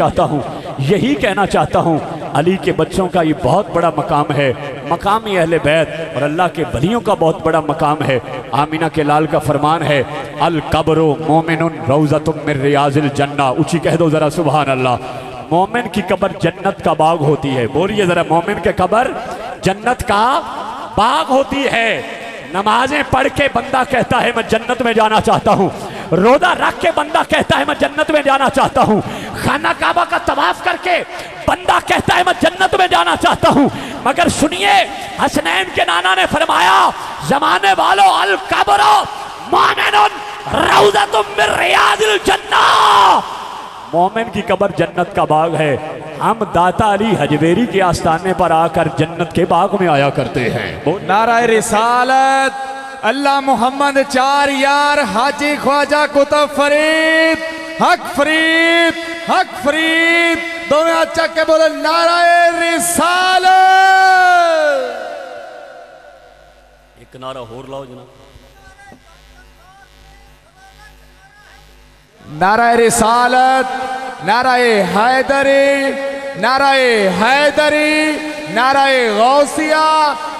चाहता हूँ, अली के बच्चों का ये बहुत बड़ा मकाम है, मकाम अहले बैत और अल्लाह के वलियों का बहुत बड़ा मकाम है। आमीना के लाल का फरमान है, अल कब्रो मोमिनुन रौज़तुम मिन रियाज़िल जन्नह। ऊँची कह दो जरा सुभान अल्लाह। मोमिन की कब्र जन्नत का बाग होती है। बोलिए जरा, मोमिन के कब्र जन्नत का बाग होती है। नमाजें पढ़ के बंदा कहता है मैं जन्नत में जाना चाहता हूँ, रोजा रख के बंदा कहता है मैं जन्नत में जाना चाहता हूँ, खाना काबा का तवाफ करके बंदा कहता है मैं जन्नत में जाना चाहता हूँ। मगर सुनिए, हसनैन के नाना ने फरमाया, जमाने वालों अल कब्र मोमिनुन रौज़तुम मिन रियाज़िल जन्नह। मोमिन की कब्र जन्नत का बाग है। हम दाता अली हजवेरी के आस्थाने पर आकर जन्नत के बाग में आया करते हैं। नाराए रिसालत, अल्लाह मोहम्मद चार यार, हाजी ख्वाजा कुतुब फरीद, हक फरीद, हक फरीद, दोनों हाथ चक के बोले नाराए रिसालत। एक नारा होर लाओ जनाब। नाराए रिसालत, नाराए हैदरी, नाराए हैदरी, नाराए गौसिया,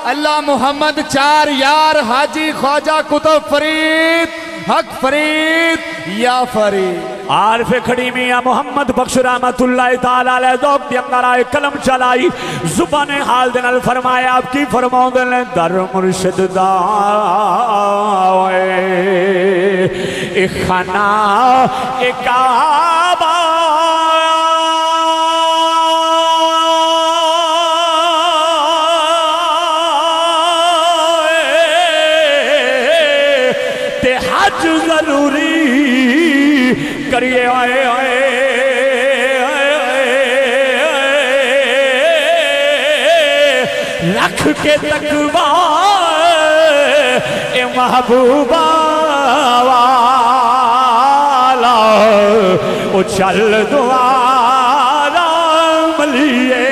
अल्लाह मोहम्मद चार यार, हाजी ख्वाजा कुतुब फरीद, हक फरीद, या फरीद। आरफे खड़ी मियां मोहम्मद बख्श रहमतुल्लाह ताला अलैह ज़ौक़ दी अंदर आए कलम चलाई, जुबाने हाल दे नाल फरमाया आपकी फरमाउंदे ने दर मुर्शिद दा ए खाना ए काबा ते हज जरूरी करिए आए आए रख के तकवा ए महबूबा वाला ओ चल दुआरा मलिए।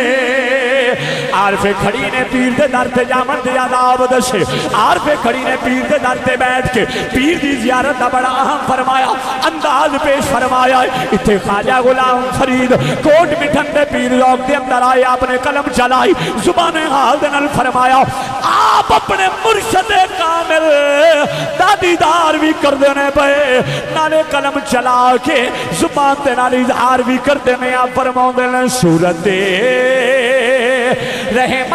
आरफे खड़ी ने पीर दे दर ते जामन दे आदाब दसे, आरफे खड़ी ने पीर दे दर ते बैठ के पीर दी जियारत का बड़ा अहम फरमाया, अंदाज पेश फरमाया। इत्थे ख्वाजा गुलाम फरीद कोट मिठन दे पीर ज़ौक़ दे अंदर आए, आपने कलम चलाई, जुबाने हाल दे नाल फरमाया आप अपने मुर्शद कामिल दा दीदार भी कर देने पे, नाले कलम चला के जुबान दे नाल इज़हार भी कर देने। आप फरमाउंदे ने सूरत रहमान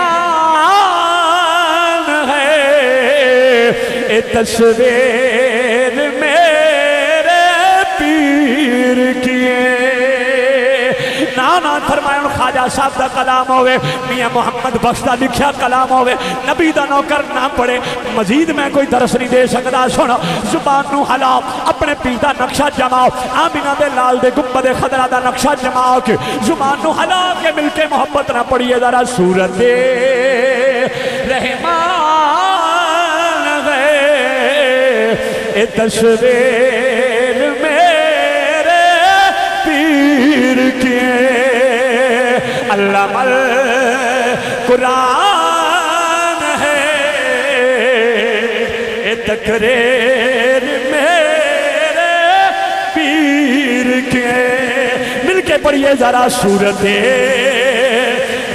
है। ए तस्वीर मेरे पीर किए ना फरमाया ख्वाजा साहब का कलाम होवे, मियां मोहम्मद बख्श दा लिखिया कलाम होवे, नबी दा नौकर ना पढ़े, मजीद मैं कोई दरस नहीं दे सकता। सुन जुबान नू हलाओ, अपने पीर दा नक्शा जमाओ, आमिना दे लाल दे गुंबद खदरा दा नक्शा जमाओ के जुबान नू हला के मिलके मोहब्बत ना पढ़िए जरा। सूरत रहमान है ए तस्वीर मेरे पीर के। अल्लाह मल कुरान है ए तकरीर मेरे पीर के। मिलके पढ़िए जरा। सूरत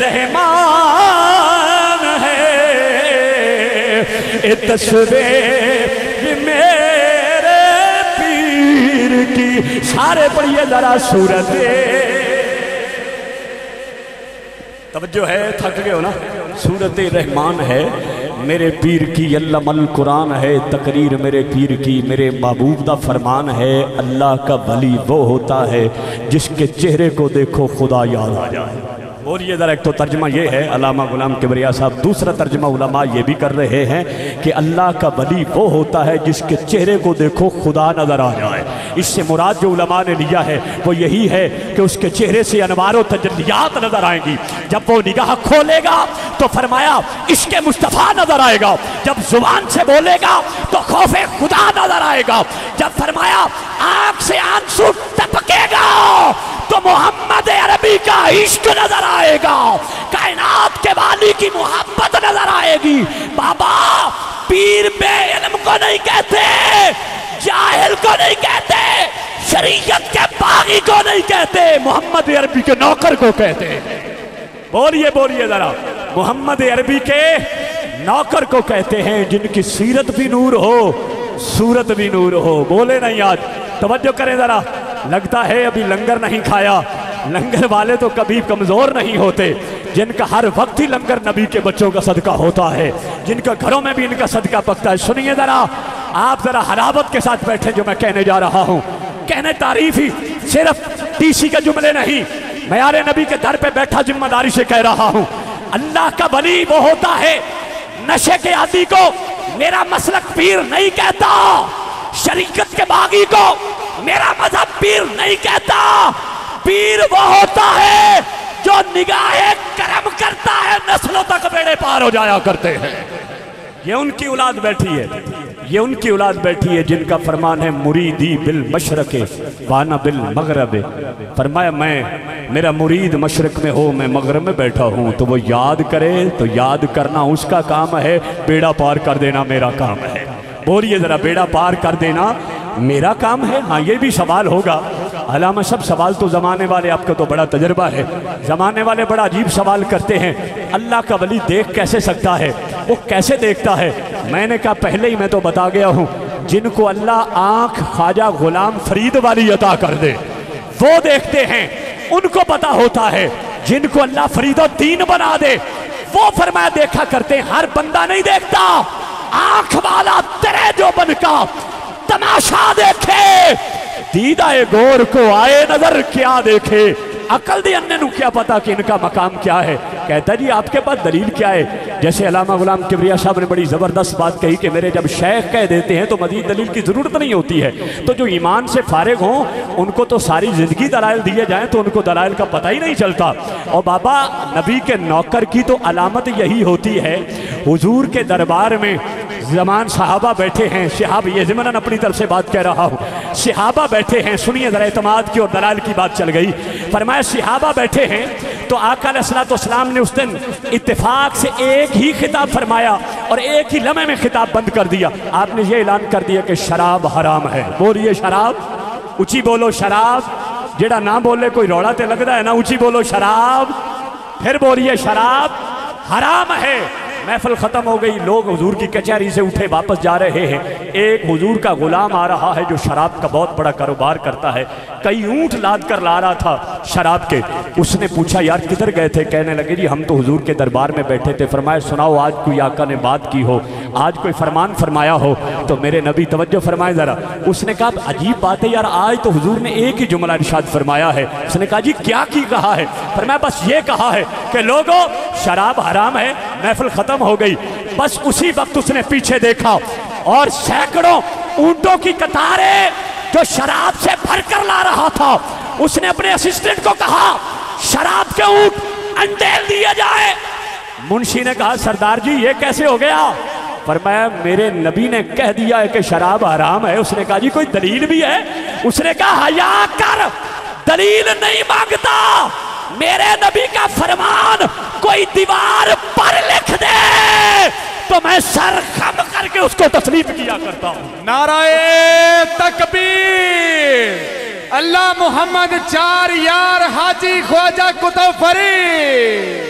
रहमान है ए तस्वीर मेरे पीर की। सारे पढ़िए जरा। सूरत तवज्जो है, थक गए हो ना। सूरत रहमान है मेरे पीर की, अल्लामल कुरान है तकरीर मेरे पीर की। मेरे महबूब दा फरमान है अल्लाह का वली वो होता है जिसके चेहरे को देखो खुदा याद आ जाए। और ये ज़रा एक तो तर्जमा ये है अल्लामा गुलाम किबरिया साहब, दूसरा तर्जमा उलमा ये भी कर रहे हैं कि अल्लाह का वली वो होता है जिसके चेहरे को देखो खुदा नज़र आ जाए। इससे मुराद जो उलमा ने लिया है वो यही है कि उसके चेहरे से अनवार तजल्लियात नज़र आएंगी। जब वो निगाह खोलेगा तो फरमाया इश्क़े मुस्तफ़ा नज़र आएगा, जब जुबान से बोलेगा तो खौफे खुदा नज़र आएगा, जब फरमाया आँख से आंसू टपकेगा तो मोहम्मद अरबी का इश्क नजर आएगा, कायनात के वाली की मोहब्बत नजर आएगी। बाबा पीर बेइल्म को नहीं कहते, जाहिल को नहीं कहते, शरीयत के बागी को नहीं कहते, मोहम्मद अरबी के नौकर को कहते। बोलिए बोलिए जरा। मोहम्मद अरबी के नौकर को कहते हैं जिनकी सीरत भी नूर हो, सूरत भी नूर हो। बोले नहीं आज, तवज्जो करें जरा। लगता है अभी लंगर नहीं खाया। लंगर वाले तो कभी कमजोर नहीं होते, जिनका हर वक्त ही लंगर नबी के बच्चों का सदका होता है, जिनका घरों में भी इनका सदका पकता है। सुनिए जरा, आप जरा हलावत के साथ बैठे जो मैं कहने जा रहा हूँ। कहने तारीफ ही सिर्फ टीसी के जुमले नहीं, मैं यारे नबी के दर पे बैठा जिम्मेदारी से कह रहा हूँ। अल्लाह का वली वो होता है नशे के आदि को मेरा मसलक पीर नहीं कहता, शरीयत के बागी को मेरा मजहब पीर नहीं कहता। पीर वो होता है जो निगाहे करम करता है, नस्लों तक बेड़े पार हो जाया करते हैं। ये उनकी औलाद बैठी है, ये उनकी औलाद बैठी है जिनका फरमान है मुरीदी बिल मशरक़े वाना बिल मगरबे। फरमाया मैं, मेरा मुरीद मशरक में हो, मैं मगरब में बैठा हूँ, तो वो याद करे तो याद करना उसका काम है, बेड़ा पार कर देना मेरा काम है। बोलिए जरा, बेड़ा पार कर देना मेरा काम है। हाँ ये भी सवाल होगा, अलामा सब सवाल तो ज़माने वाले, आपका तो बड़ा तजर्बा है, ज़माने वाले बड़ा अजीब सवाल करते हैं। अल्लाह का वली देख कैसे सकता है, वो कैसे देखता है? मैंने कहा पहले ही मैं तो बता गया हूँ, जिनको अल्लाह आँख ख्वाजा गुलाम फरीद वाली अता कर दे वो देखते हैं, उनको पता होता है। जिनको अल्लाह फरीदुद्दीन बना दे वो फरमाया देखा करते हैं, हर बंदा नहीं देखता। आँख वाला तेरे जो बन का तमाशा देखे, दीदाए गौर को आए नजर क्या देखे। अकल दी अन्ने नू क्या पता कि इनका मकाम क्या है। कहता जी आपके पास दलील क्या है? जैसे अल्लामा गुलाम किबरिया साहब ने बड़ी ज़बरदस्त बात कही कि मेरे जब शेख कह देते हैं तो मज़ीद दलील की ज़रूरत नहीं होती है। तो जो ईमान से फारिग हों उनको तो सारी ज़िंदगी दलाइल दिए जाएँ तो उनको दलाइल का पता ही नहीं चलता। और बाबा नबी के नौकर की तो अलामत यही होती है, हुजूर के दरबार में जमान सहाबा बैठे हैं, शहाब ये ज़िमनन अपनी तरफ से बात कह रहा हूँ, सहाबा बैठे हैं। सुनिए ज़रा, एतमाद की और दलाल की बात चल गई। फरमाया सहाबा बैठे हैं तो आका अलैहिस्सलाम ने उस दिन इत्तेफाक से एक ही खिताब फरमाया और एक ही लम्हे में खिताब बंद कर दिया। आपने ये ऐलान कर दिया कि शराब हराम है। बोलिए शराब, ऊंची बोलो शराब। जेड़ा ना बोले कोई रौला ते लगता है ना, ऊंची बोलो शराब। फिर बोलिए शराब हराम है। महफिल ख़त्म हो गई, लोग हुजूर की कचहरी से उठे वापस जा रहे हैं। एक हुजूर का गुलाम आ रहा है जो शराब का बहुत बड़ा कारोबार करता है, कई ऊँट लाद कर ला रहा था शराब के। उसने पूछा यार किधर गए थे? कहने लगे जी हम तो हुजूर के दरबार में बैठे थे। फरमाया सुनाओ आज कोई आका ने बात की हो, आज कोई फरमान फरमाया हो तो मेरे नबी तवज्जो फरमाए ज़रा। उसने कहा अजीब बात है यार, आज तो हुजूर ने एक ही जुमला इरशाद फरमाया है। उसने कहा जी क्या की कहा है? फरमाया बस ये कहा है कि लोगों शराब हराम है। महफिल ख़त्म हो गई। बस उसी वक्त उसने पीछे देखा और सैकड़ों ऊंटों की कतारें जो शराब से भर कर ला रहा था, उसने अपने असिस्टेंट को कहा शराब के ऊंट अंडेल दिए जाए। मुंशी ने कहा सरदार जी ये कैसे हो गया? फरमाया मेरे नबी ने कह दिया है कि शराब हराम है। उसने कहा जी कोई दलील भी है? उसने कहा हया कर, दलील नहीं मांगता, मेरे नबी का फरमान कोई दीवार पर लिख दे तो मैं सर खम करके उसको तस्लीम किया करता हूं। नाराए तकबीर, अल्लाह मोहम्मद चार यार हाजी ख्वाजा कुतुब फरीद।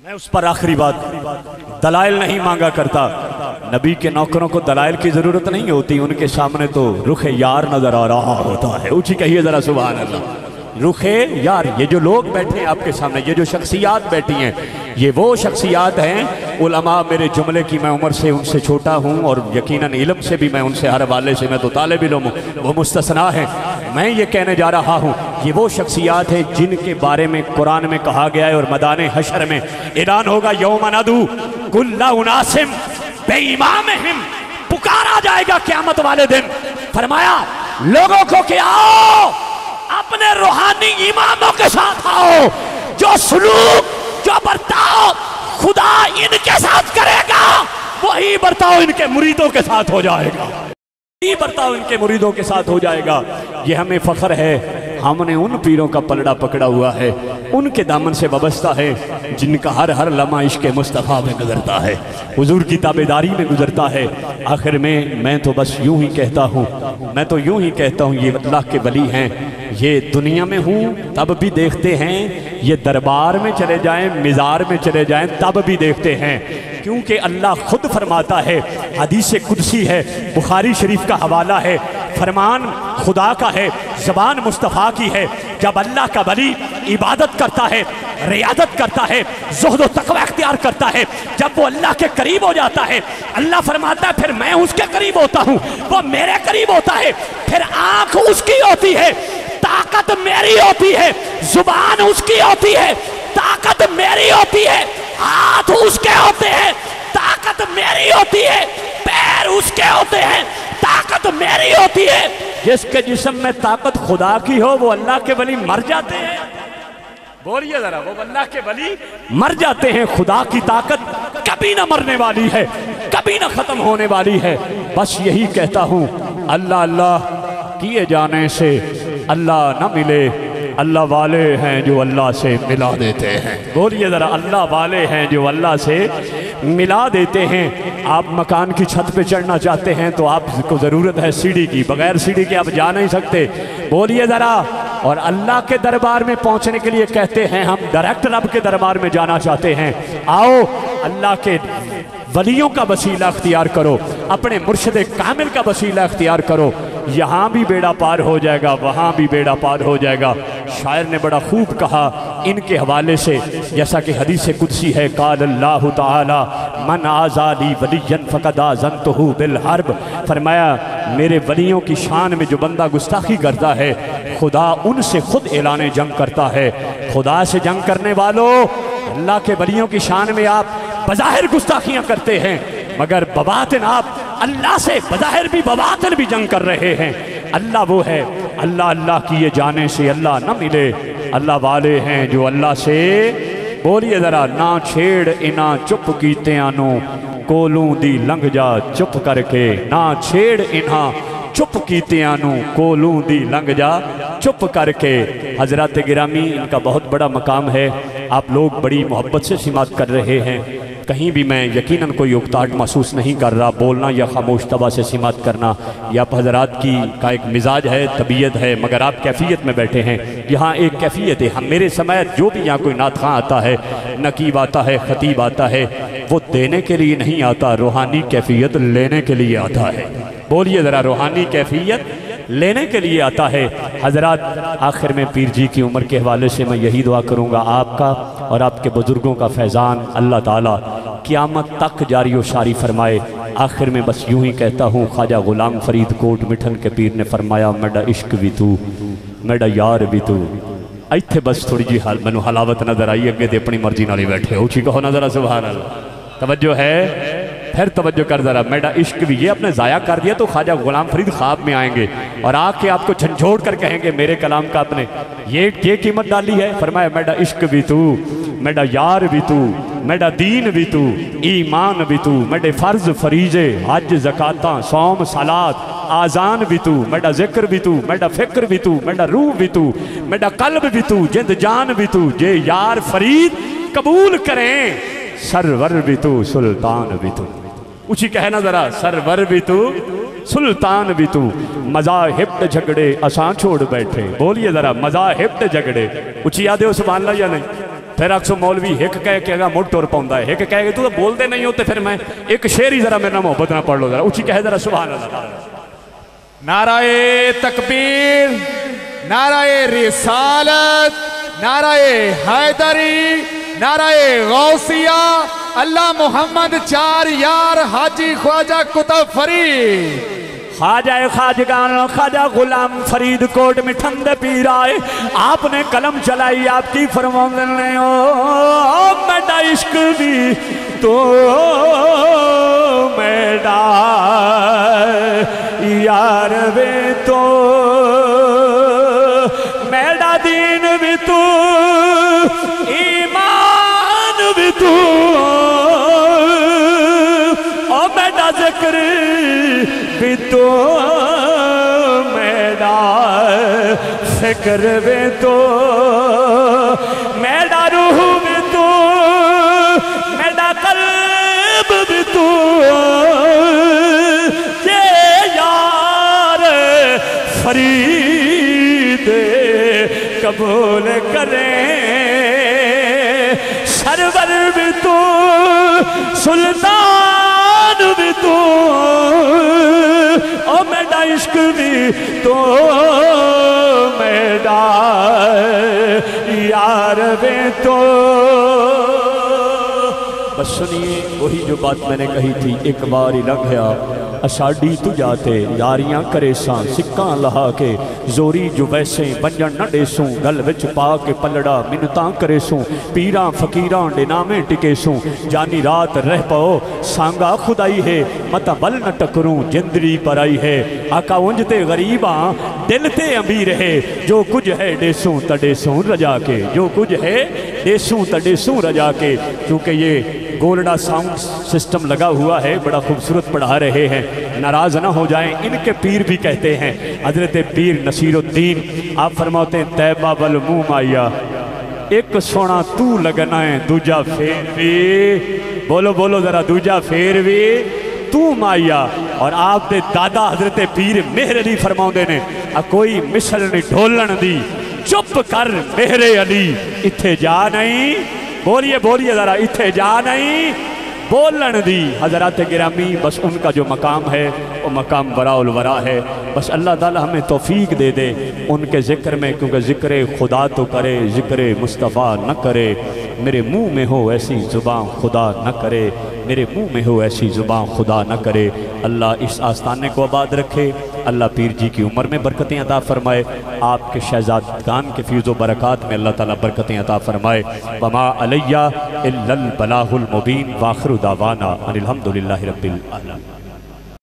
मैं उस पर आखिरी बात, दलाइल नहीं मांगा करता। नबी के नौकरों को दलाइल की जरूरत नहीं होती, उनके सामने तो रुखे यार नजर आ रहा होता है। ऊंची कहिए जरा सुभान अल्लाह। रुखे यार, ये जो लोग बैठे हैं आपके सामने, ये जो शख्सियात बैठी हैं, ये वो शख्सियात हैं उलमा। मेरे जुमले की मैं उम्र से उनसे छोटा हूँ और यकीनन इल्म से भी मैं उनसे हर हवाले से मैं तो तालिब इल्म हूँ, वो मुस्तस्ना है। मैं ये कहने जा रहा हूँ ये वो शख्सियात है जिनके बारे में कुरान में कहा गया है और मैदान हशर में ऐलान होगा यौम नदू कुल्ला उनासिम बेइमामिहिम, पुकारा जाएगा क़यामत वाले दिन। फरमाया लोगों को कि आओ अपने रूहानी इमामों के साथ आओ, जो सलूक जो बर्ताव खुदा इनके साथ करेगा वही बर्ताव इनके मुरीदों के साथ हो जाएगा, यही बर्ताव इनके मुरीदों के साथ हो जाएगा। ये हमें फख्र है, हमने उन पीरों का पलड़ा पकड़ा हुआ है, उनके दामन से वाबस्ता है जिनका हर हर लम्हा इश्क़ मुस्तफ़ा में गुजरता है, हुजूर की ताबेदारी में गुजरता है। आखिर में मैं तो बस यूं ही कहता हूँ, मैं तो यूं ही कहता हूँ ये अल्लाह के वली हैं। ये दुनिया में हूँ तब भी देखते हैं, ये दरबार में चले जाएं, मिज़ार में चले जाएं तब भी देखते हैं, क्योंकि अल्लाह खुद फरमाता है, हदीस कुदसी है, बुखारी शरीफ का हवाला है, फरमान खुदा का है, ज़बान मुस्तफ़ा की है। जब अल्लाह का वली इबादत करता है, रियादत करता है, ज़ुहद व तक़वा इख्तियार करता है, जब वो अल्लाह के करीब हो जाता है, अल्लाह फरमाता है फिर मैं उसके करीब होता हूँ, वो मेरे करीब होता है। फिर आँख उसकी होती है, ताकत मेरी होती है, ज़ुबान उसकी होती है, ताकत मेरी होती है, हाथ उसके होते हैं, ताकत मेरी होती है, पैर उसके होते हैं, ताकत मेरी होती है। जिसके जिस्म में ताकत खुदा की हो वो अल्लाह के वली मर जाते हैं। बोलिए जरा, वो अल्लाह के वली मर जाते हैं। खुदा की ताकत कभी ना मरने वाली है, कभी ना खत्म होने वाली है। बस यही कहता हूँ, अल्लाह अल्लाह किए जाने से अल्लाह न मिले, अल्लाह वाले हैं जो अल्लाह से मिला देते हैं। बोलिए ज़रा, अल्लाह वाले हैं जो अल्लाह से मिला देते हैं। आप मकान की छत पे चढ़ना चाहते हैं तो आपको ज़रूरत है सीढ़ी की, बगैर सीढ़ी के आप जा नहीं सकते। बोलिए ज़रा, और अल्लाह के दरबार में पहुंचने के लिए कहते हैं हम डायरेक्ट रब के दरबार में जाना चाहते हैं। आओ अल्लाह के वलियों का वसीला अख्तियार करो, अपने मुर्शिद कामिल का वसीला अख्तियार करो, यहाँ भी बेड़ा पार हो जाएगा, वहाँ भी बेड़ा पार हो जाएगा। शायर ने बड़ा खूब कहा इनके हवाले से, जैसा कि हदीस कुदसी है, काल अल्लाह ताला मन आज़ाली वलियन फ़क़द आज़नतहु बिल हर्ब। फरमाया मेरे वलियों की शान में जो बंदा गुस्ताखी करता है, खुदा उनसे खुद ऐलान जंग करता है। खुदा से जंग करने वालों, अल्लाह के वलियों की शान में आप बज़ाहिर गुस्ताखियाँ करते हैं, मगर बबातिन आप अल्लाह से बज़ाहिर भी बबातिन भी जंग कर रहे हैं। अल्लाह वो है, अल्लाह अल्लाह किए जाने से अल्लाह न मिले, अल्लाह वाले हैं जो अल्लाह से। बोलिए ज़रा, ना छेड़ इना चुप कीते आनो कोलूं दी लंघ जा चुप करके, ना छेड़ इना चुप कीते आनो कोलूं दी लंघ जा चुप करके। हज़रात गिरामी, इनका बहुत बड़ा मकाम है। आप लोग बड़ी मोहब्बत से सिमात कर रहे हैं। कहीं भी मैं यकीनन कोई उकताहट महसूस नहीं कर रहा। बोलना या खामोश तबा से सिमात करना या आप हजरात की का एक मिजाज है, तबीयत है, मगर आप कैफियत में बैठे हैं। यहाँ एक कैफियत है। हम मेरे समय जो भी यहाँ कोई नात खां आता है, नकीब आता है, खतीब आता है, वो देने के लिए नहीं आता, रूहानी कैफियत लेने के लिए आता है। बोलिए ज़रा, रूहानी कैफियत लेने के लिए आता है। हजरात, आखिर में पीर जी की उम्र के हवाले से मैं यही दुआ करूँगा, आपका और आपके बुज़ुर्गों का फैज़ान अल्लाह ताला क़यामत तक जारी व सारी फरमाए। आखिर में बस यूँ ही कहता हूँ, ख्वाजा गुलाम फरीद कोट मिठन के पीर ने फरमाया, मेरा इश्क भी तू, मेरा यार भी तू। इत्थे बस थोड़ी जी मैनू हलावत नज़र आई, अगे तो अपनी मर्जी नाल ही बैठे हो। ठीक हो ना ज़रा, सुभान अल्लाह। तवज्जो है, फिर तवज्जो कर ज़रा। मेरा इश्क भी, ये आपने ज़ाया कर दिया तो ख्वाजा गुलाम फरीद ख्वाब में आएंगे और आके आपको झंझोड़ कर कहेंगे, मेरे कलाम का आपने ये कीमत डाली है। फरमाया, मेरा इश्क भी तू, मेरा यार भी तू, मेरा दीन भी तू, ईमान भी तू, मेरे फ़र्ज फरीजे हज ज़काता सौम सलात आज़ान भी तू, मेरा जिक्र भी तू, मेरा फिक्र भी तू, मेरा रूह भी तू, मेरा कल्ब भी तू, जिंद जान भी तू। जे यार फरीद कबूल करें, सरवर भी तू, सुल्तान भी तू। ऊँची कहना ज़रा, सरवर भी तू, सुल्तान भी तू। मज़ाहिब झगड़े असां छोड़ बैठे। बोलिए ज़रा, मज़ाहिब झगड़े। ऊँची याद हो सुभान अल्लाह या नहीं? फिर अक्सर मौलवी हिक कह के अगर मुड़ टुर पाउंदा है, हिक कह के तू तो बोलते नहीं होते। फिर मैं एक शेर ही ज़रा मेरे नाम मोहब्बत ना पढ़ लो ज़रा। ऊँची कहे ज़रा सुभान अल्लाह। नाराए तकबीर, नाराए रिसालत, नाराए हैदरी, नाराए गौसिया, अल्लाह मोहम्मद चार यार हाजी ख्वाजा कुतुब फरीद। ख्वाजा खाजगान ख्वाजा गुलाम फरीद कोट मिठन दे पीर आए। आपने कलम चलाई, आपकी फरमाने ने, ओ मेरा इश्क भी तो, मेरा यार वे तो, मेरा दीन भी तू, ईमान भी तू, और मेरा जिक्र भी तो, मेरा फिक्र भी तो, मेरा रूह भी तो, मेरा कल्ब भी तो। ये यार फरीद कबूल करें, सरवर भी तो, सुल्तान भी तो, ओ मेरा इश्क भी तो, मेरा यार भी तो। बस सुनिए, वही जो बात मैंने कही थी, एक बार ही लग गया असाडी तू जाते यारियां करे सा सिक्का लहा के, जोरी जो वैसे बंजन न डेसूं, गल विच पा के पलड़ा मिन्नतां करे सूं, पीरां फकीरां दे नामे टिके सूं, जानी रात रह पाओ सांगा खुदाई है, मता बल न टकरूं जिंदड़ी पर आई है। आका उंज ते गरीबां दिल ते अमीर है, जो कुछ है डेसूं तडेसूं रजा के, जो कुछ है डेसूं तडेसूं रजा के। क्योंकि ये गोल्डा साउंड सिस्टम लगा हुआ है, बड़ा खूबसूरत पढ़ा रहे हैं, नाराज ना हो जाएं। इनके पीर भी कहते हैं, हजरत पीर नसीरुद्दीन, आप फरमाते हैं, तैबा बल मुँह माया एक सोना तू लगना है, दूजा फेर भी, बोलो बोलो जरा, दूजा फेर भी तू माया। और आप दे दादा हजरत पीर मेहर अली फरमाते ने, कोई मिसल नहीं ढोलन दी, चुप कर मेहरे अली, इत्थे जा नहीं, बोलिए बोलिए जरा, इत्थे जा नहीं बोलन दी। हजरत गिरामी, बस उनका जो मकाम है वो मकाम वराउल वरा है। बस अल्लाह ताला हमें तौफीक दे दे उनके ज़िक्र में, क्योंकि ज़िक्र खुदा तो करे, ज़िक्र मुस्तफ़ा न करे। मेरे मुंह में हो ऐसी ज़ुबान खुदा न करे, मेरे मुंह में हो ऐसी ज़ुबान खुदा न करे। अल्लाह इस आस्थाने को आबाद रखे, अल्लाह पीर जी की उम्र में बरकतें अता फरमाए, आपके शहजादगान के फ़ीज़ो बरक़ात में अल्लाह ताला बरकतें अता फरमाए। वमा अलैया इल्लल बलाहुल मुबीन, वाखिरु दावाना अनिल हम्दुलिल्लाहि रब्बिल आलमीन।